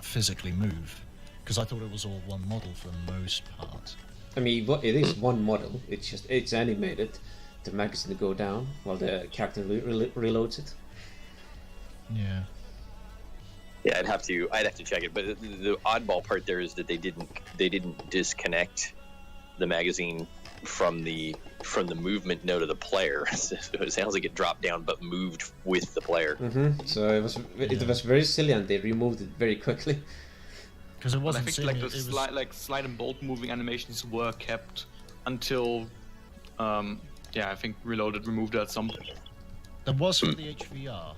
physically move, because I thought it was all one model for the most part. I mean, it is one model. It's animated. The magazine go down while the character reloads it. Yeah. Yeah, I'd have to check it. But the oddball part there is that they didn't disconnect the magazine from the movement node of the player. So it sounds like it dropped down but moved with the player. So it was very silly, and they removed it very quickly. Because it But I wasn't think seeing like it, the it was slide and bolt moving animations were kept until, I think Reloaded removed it at some point. there was for the HVR,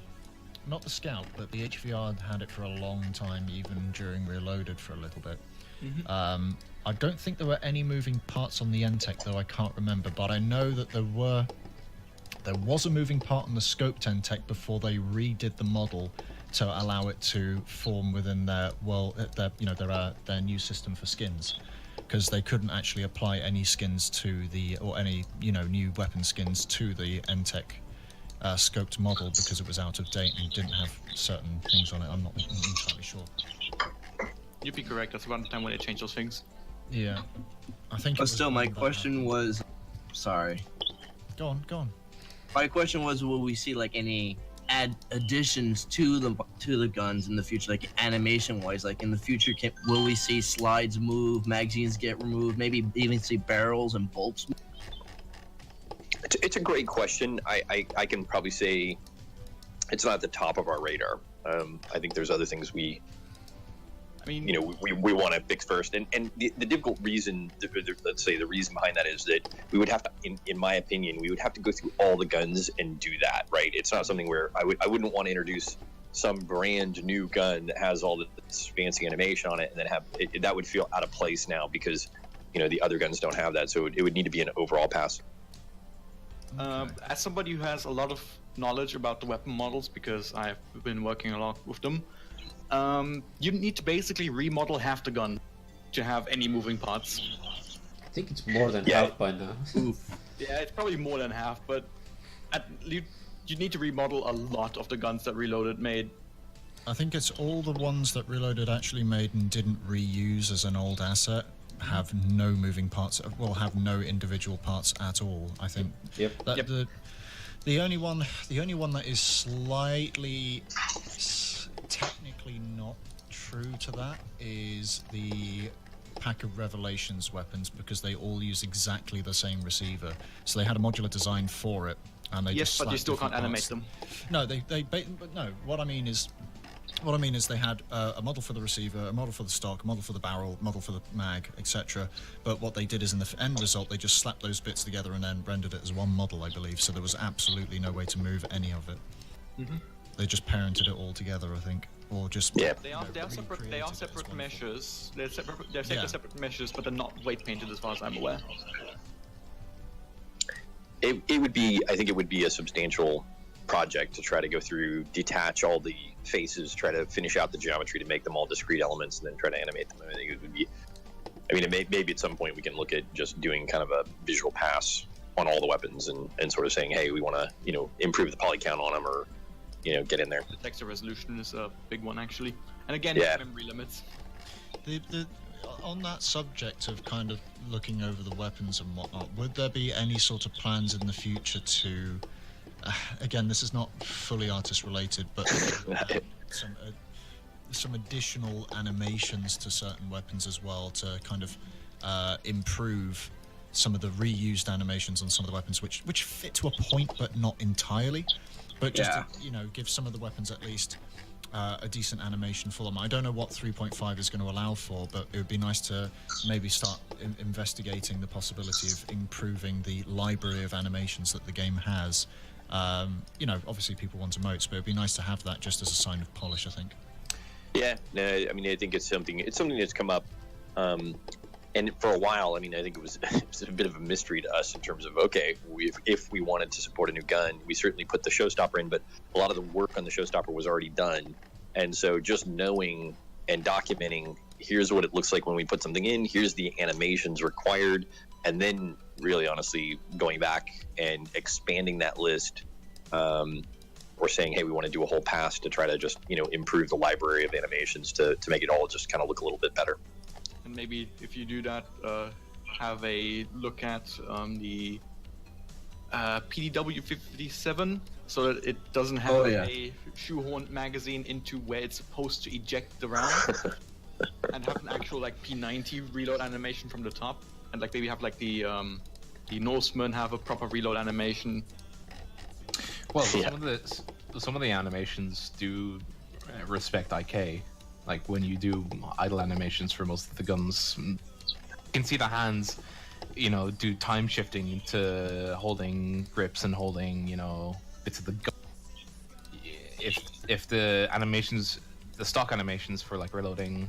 not the Scout, but the HVR had it for a long time, even during Reloaded for a little bit. I don't think there were any moving parts on the NTEC, though I can't remember, but I know that there was a moving part on the Scope 10 tech before they redid the model to allow it to form within their new system for skins, because they couldn't actually apply any skins to any new weapon skins to the NTEC scoped model because it was out of date and didn't have certain things on it. I'm not entirely sure. You'd be correct. That's around the time when they changed those things. Yeah, I think. But still, my question was, sorry. Go on. My question was, will we see like any additions to the guns in the future, like animation wise? Like in the future, will we see slides move, magazines get removed, maybe even see barrels and bolts move? It's a great question. I can probably say it's not at the top of our radar. I think there's other things we want to fix first. And the difficult reason, let's say the reason behind that is that we would have to, in my opinion, we would have to go through all the guns and do that, right? It's not something where I wouldn't want to introduce some brand new gun that has all this fancy animation on it and then have it, that would feel out of place now because, the other guns don't have that. So it would need to be an overall pass. As somebody who has a lot of knowledge about the weapon models, because I've been working a lot with them, you need to basically remodel half the gun to have any moving parts. I think it's more than Yeah. half by now. Yeah, it's probably more than half, but you need to remodel a lot of the guns that Reloaded made. I think it's all the ones that Reloaded actually made and didn't reuse as an old asset have no moving parts. Well, have no individual parts at all. I think. Yep. That the only one that is slightly technically not true to that is the Pack of Revelations weapons, because they all use exactly the same receiver. So they had a modular design for it, and they just Yes, but you slapped still can't different animate parts. them. No, but no. What I mean is they had a model for the receiver, a model for the stock, a model for the barrel, a model for the mag, etc. But what they did is in the end result, they just slapped those bits together and then rendered it as one model, I believe. So there was absolutely no way to move any of it. They just parented it all together, I think. or just They are recreated separate. it They are as separate one? meshes. They're separate. Yeah. Separate meshes, but they're not weight painted as far as I'm aware. It would be, I think it would be a substantial project to try to go through, detach all the faces, try to finish out the geometry to make them all discrete elements, and then try to animate them. I think it would be, I mean, maybe at some point we can look at just doing kind of a visual pass on all the weapons and sort of saying, hey, we want to, improve the poly count on them, or, get in there. The texture resolution is a big one, actually. And again, Yeah. memory limits. On that subject of kind of looking over the weapons and whatnot, would there be any sort of plans in the future to, again, this is not fully artist related, but some additional animations to certain weapons as well to kind of improve some of the reused animations on some of the weapons, which fit to a point but not entirely, but just to, give some of the weapons at least a decent animation for them. I don't know what 3.5 is going to allow for, but it would be nice to maybe start investigating the possibility of improving the library of animations that the game has. Obviously people want emotes, but it'd be nice to have that just as a sign of polish, I think. Yeah, no, I mean, I think it's something that's come up, and for a while, I mean, I think it was a bit of a mystery to us in terms of, okay, if we wanted to support a new gun, we certainly put the showstopper in, but a lot of the work on the showstopper was already done, and so just knowing and documenting, here's what it looks like when we put something in, here's the animations required, and then really honestly going back and expanding that list, or saying, hey, we want to do a whole pass to try to just, improve the library of animations to make it all just kind of look a little bit better. And maybe if you do that, have a look at the PDW 57, so that it doesn't have a shoehorned magazine into where it's supposed to eject the round, and have an actual P90 reload animation from the top, and maybe have the Norsemen have a proper reload animation. Well, some of the animations do respect IK. Like when you do idle animations for most of the guns, you can see the hands, do time shifting to holding grips and holding, bits of the gun. If the animations, the stock animations for reloading,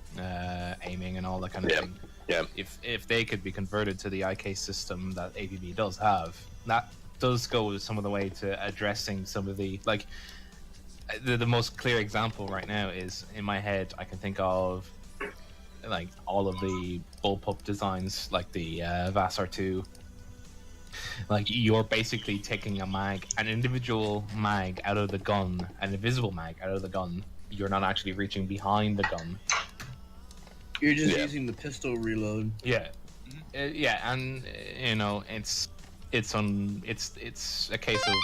aiming, and all that kind of thing, if they could be converted to the IK system that AVB does have, that does go some of the way to addressing some of the the most clear example right now is in my head. I can think of all of the bullpup designs, like the Vassar 2. You're basically taking an individual mag out of the gun, an invisible mag out of the gun. You're not actually reaching behind the gun. You're just using the pistol reload. Yeah, and it's a case of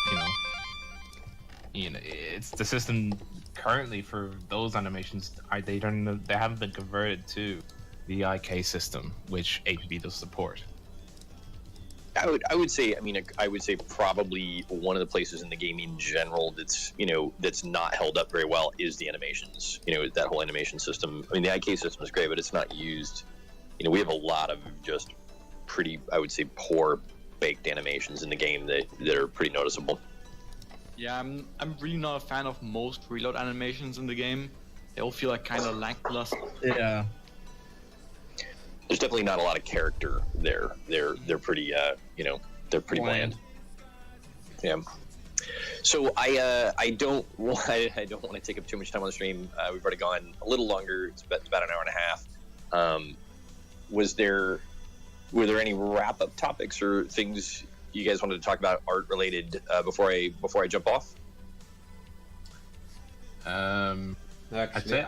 it's the system currently for those animations. They haven't been converted to the IK system, which APB does support. I would say, I would say probably one of the places in the game in general that's not held up very well is the animations. That whole animation system. I mean, the IK system is great, but it's not used. We have a lot of just pretty, I would say, poor baked animations in the game that are pretty noticeable. Yeah, I'm really not a fan of most reload animations in the game. They all feel kind of lackluster. Yeah. There's definitely not a lot of character there. They're pretty they're pretty bland. Yeah. So I don't want to take up too much time on the stream. We've already gone a little longer. It's about an hour and a half. Were there any wrap up topics or things you guys wanted to talk about art related before I jump off? Actually,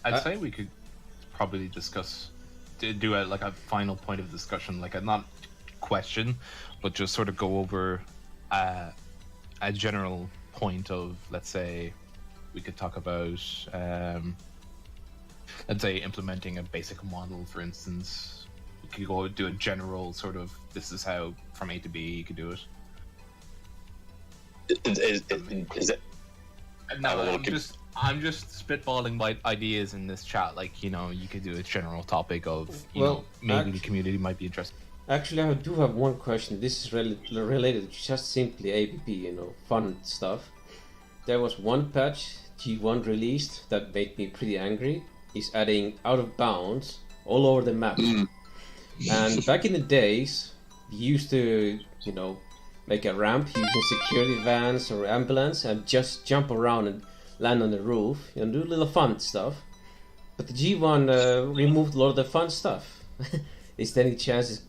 I'd say we could probably do a final point of discussion, not question, but just sort of go over a general point of, let's say, we could talk about let's say implementing a basic model, for instance. We could go do a general sort of, this is how from A to B you could do it. Is it? No, I'm just spitballing my ideas in this chat. You could do a general topic of, maybe the community might be interested. Actually, I do have one question. This is related to just simply ABB, fun stuff. There was one patch G1 released that made me pretty angry is adding out of bounds all over the map. And back in the days, we used to, make a ramp using security vans or ambulance and just jump around and land on the roof and do little fun stuff. But the G1 removed a lot of the fun stuff. Is there any chances,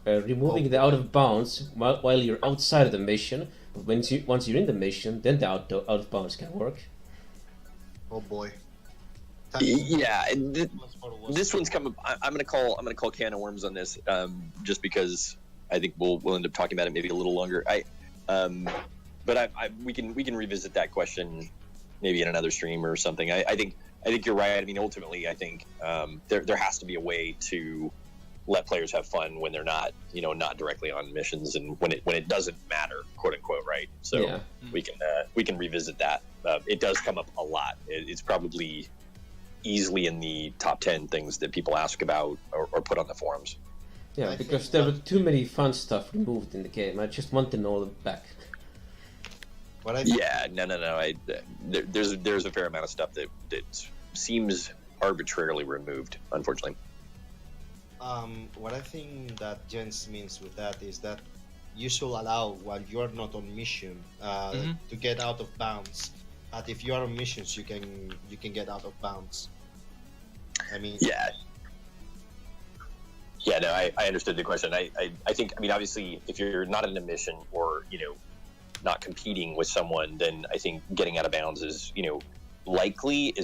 removing the out of bounds while you're outside of the mission? But once you're in the mission, then the out of bounds can work. Oh boy. Yeah, and this one's coming. I'm gonna call can of worms on this, just because I think we'll end up talking about it maybe a little longer. But we can revisit that question maybe in another stream or something. I think you're right. I mean, ultimately, I think there has to be a way to let players have fun when they're not, not directly on missions and when it doesn't matter, quote unquote, right? So yeah. we can revisit that. It does come up a lot. It's probably easily in the top 10 things that people ask about or put on the forums. Yeah, because there were too many fun stuff removed in the game. I just want to know it back. Yeah, no. There's a fair amount of stuff that seems arbitrarily removed, unfortunately. What I think that Jenz means with that is that you should allow, while you're not on mission, to get out of bounds. But if you are on missions, you can get out of bounds. I mean, yeah, no, I understood the question. I think, I mean, obviously, if you're not in a mission or, not competing with someone, then I think getting out of bounds is, likely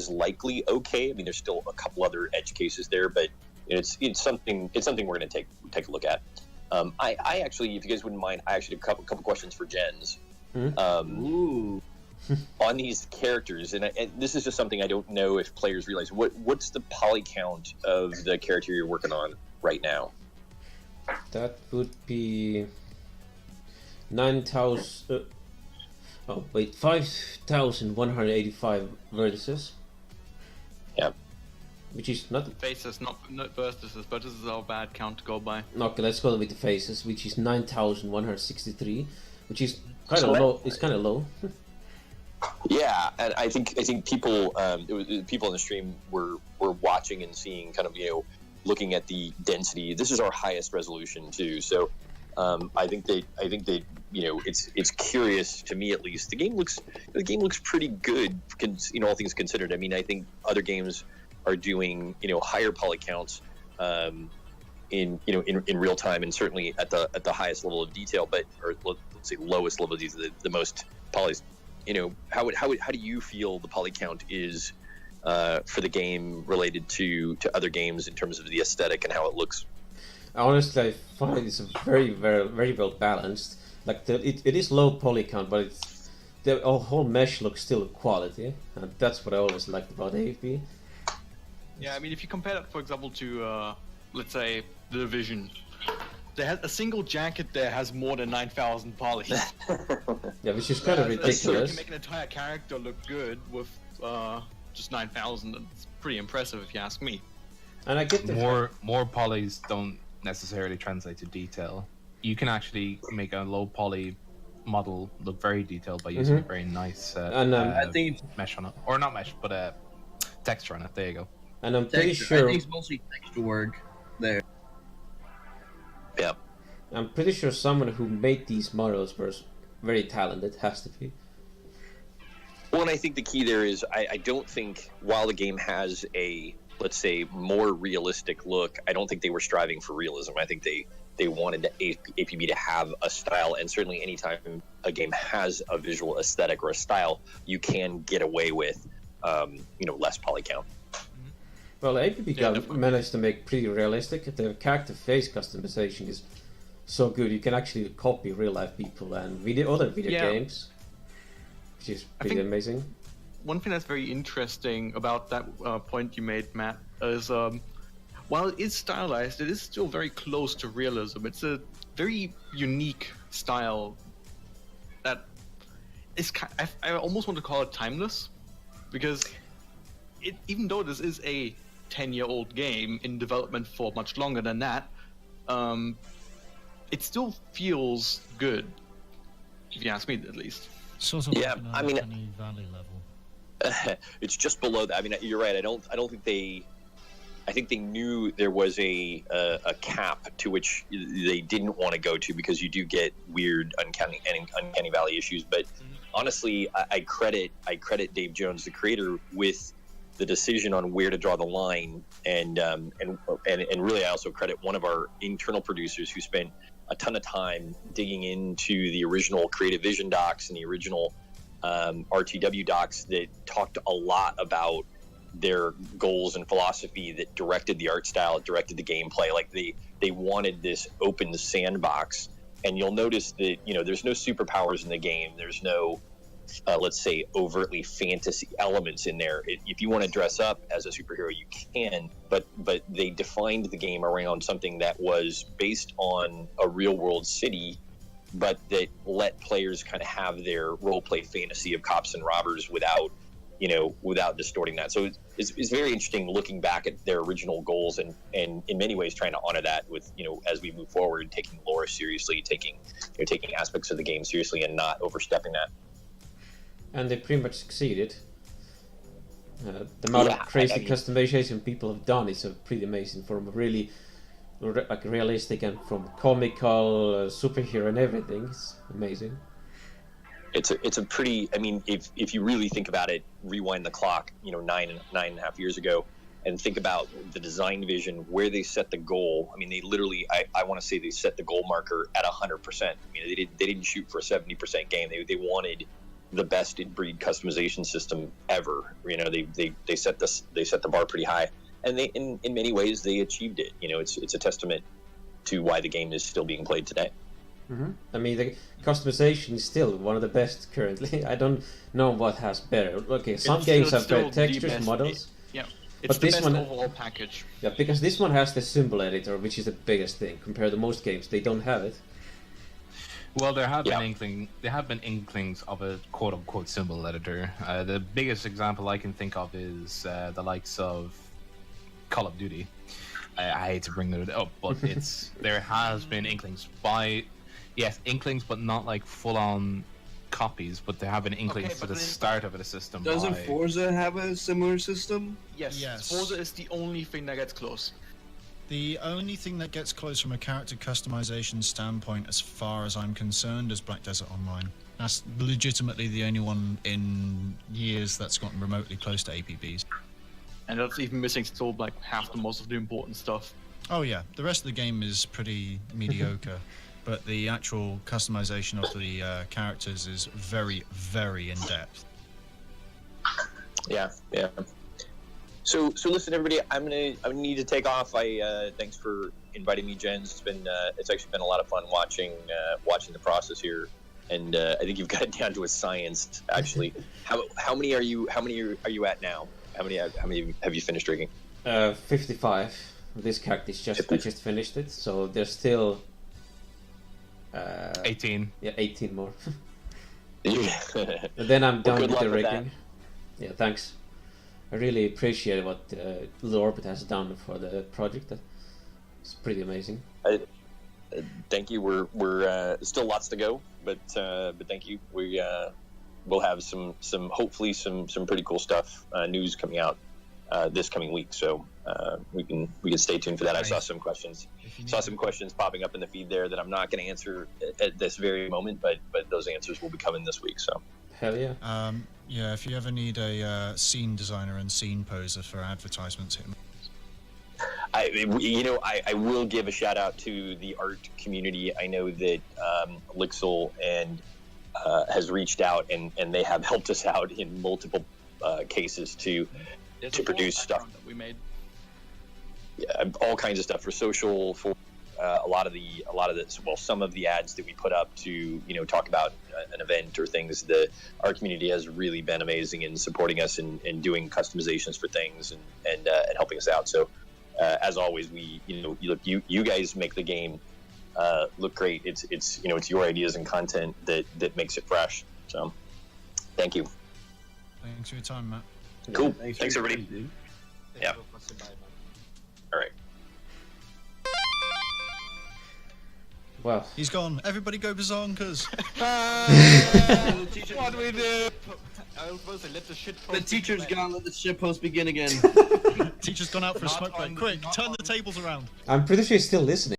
okay. I mean, there's still a couple other edge cases there, but it's something we're going to take a look at. I actually, if you guys wouldn't mind, I actually have a couple questions for Jenz. Ooh. On these characters, and this is just something I don't know if players realize. What's the poly count of the character you're working on right now? That would be 9,000. 5,185 vertices. Yeah. Which is not Faces, not vertices, but this is our bad count to go by. okay. Let's go with the faces, which is 9,163, which is kind of low. It's kind of low. Yeah, and I think people people in the stream were watching and seeing kind of looking at the density. This is our highest resolution too, so I think they it's curious to me at least. The game looks pretty good, all things considered. I mean, I think other games are doing higher poly counts in real time and certainly at the highest level of detail, or let's say lowest level of detail, the most polys. How do you feel the poly count is for the game related to other games in terms of the aesthetic and how it looks? Honestly, I find it's very, very, very well balanced. Like it is low poly count, but the whole mesh looks still quality, and that's what I always liked about AFB. Yeah, I mean, if you compare that, for example, to let's say The Division, they had a single jacket there has more than 9,000 polys. Yeah, which is kind of ridiculous. So you can make an entire character look good with just 9,000. It's pretty impressive, if you ask me. And I get the more polys don't necessarily translate to detail. You can actually make a low poly model look very detailed by using a very nice I think mesh on it, or not mesh, but texture on it. There you go. And I'm pretty sure I think it's mostly texture work there. Yeah. I'm pretty sure someone who made these models was very talented. Has to be. Well, and I think the key there is I don't think while the game has a, let's say, more realistic look, I don't think they were striving for realism. I think they wanted the APB to have a style, and certainly anytime a game has a visual aesthetic or a style, you can get away with less poly count. Well, APB managed to make pretty realistic. The character face customization is so good. You can actually copy real life people and other video games, which is pretty amazing. One thing that's very interesting about that point you made, Matt, is while it is stylized, it is still very close to realism. It's a very unique style that is I almost want to call it timeless, because even though this is a 10-year-old game in development for much longer than that, it still feels good, if you ask me at least. Sort of Yeah, like an I mean, Uncanny Valley level. It's just below that. I mean, you're right. I don't think they. I think they knew there was a cap to which they didn't want to go to, because you do get weird uncanny valley issues. But honestly, I credit Dave Jones, the creator, with the decision on where to draw the line, and really I also credit one of our internal producers who spent a ton of time digging into the original Creative Vision docs and the original RTW docs that talked a lot about their goals and philosophy that directed the art style, directed the gameplay. Like they wanted this open sandbox, and you'll notice that there's no superpowers in the game. There's no let's say overtly fantasy elements in there. If you want to dress up as a superhero, you can, but they defined the game around something that was based on a real world city, but that let players kind of have their role play fantasy of cops and robbers without distorting that. So it's very interesting looking back at their original goals and in many ways trying to honor that with, as we move forward, taking lore seriously, taking aspects of the game seriously and not overstepping that. And they pretty much succeeded. The amount of crazy customization people have done is pretty amazing, from really realistic and from comical, superhero and everything. It's amazing. It's a pretty, I mean, if you really think about it, rewind the clock, 9.5 years ago, and think about the design vision, where they set the goal. I mean, they literally, I want to say they set the goal marker at 100%. I mean, they didn't shoot for a 70% game. They wanted the best in breed customization system ever. They set the bar pretty high, and they in many ways they achieved it. It's a testament to why the game is still being played today. Mm-hmm. I mean, the customization is still one of the best currently. I don't know what has better. Okay, some games have better textures, models. It's but the this best one, overall package. Yeah, because this one has the symbol editor, which is the biggest thing compared to most games. They don't have it. Well, there have been inklings of a quote-unquote symbol editor. The biggest example I can think of is the likes of Call of Duty. I hate to bring it up, but there has been inklings but not like full-on copies. But there have been inklings for the start of the system. Doesn't Forza have a similar system? Yes. Forza is the only thing that gets close. The only thing that gets close from a character customization standpoint, as far as I'm concerned, is Black Desert Online. That's legitimately the only one in years that's gotten remotely close to APBs. And that's even missing still like half the most of the important stuff. Oh yeah, the rest of the game is pretty mediocre, but the actual customization of the characters is very, very in depth. Yeah. So listen, everybody. I'm gonna need to take off. Thanks for inviting me, Jenz. It's actually been a lot of fun watching the process here, and I think you've got it down to a science. Actually, how many are you at now? How many have you finished drinking? 55. This character I just finished it, so there's still 18. Yeah, 18 more. And then I'm done with the rigging. Yeah, thanks. I really appreciate what Lorbit has done for the project. It's pretty amazing. Thank you. We're still lots to go, but thank you. We'll have some hopefully some pretty cool stuff, news coming out this coming week. So we can stay tuned for that. Nice. I saw some questions popping up in the feed there that I'm not going to answer at this very moment, but those answers will be coming this week. So hell yeah. Yeah, if you ever need a scene designer and scene poser for advertisements, hit me. I will give a shout out to the art community. I know that Lixel and has reached out and they have helped us out in multiple cases to produce stuff that we made. Yeah, all kinds of stuff for social, for a lot of the some of the ads that we put up to talk about an event or things. Our community has really been amazing in supporting us and doing customizations for things and helping us out. So as always, you guys make the game look great. It's your ideas and content that makes it fresh. So thank you. Thanks for your time, Matt. Cool. Thanks everybody. Thank Yeah. you for passing by, man. All right. Well, He's gone. Everybody go bazonkers. What do we do? I was supposed to let the shit. The teacher's gone. Let the shitpost begin again. Teacher's gone out for a smoke break. Quick, turn the tables around. I'm pretty sure he's still listening.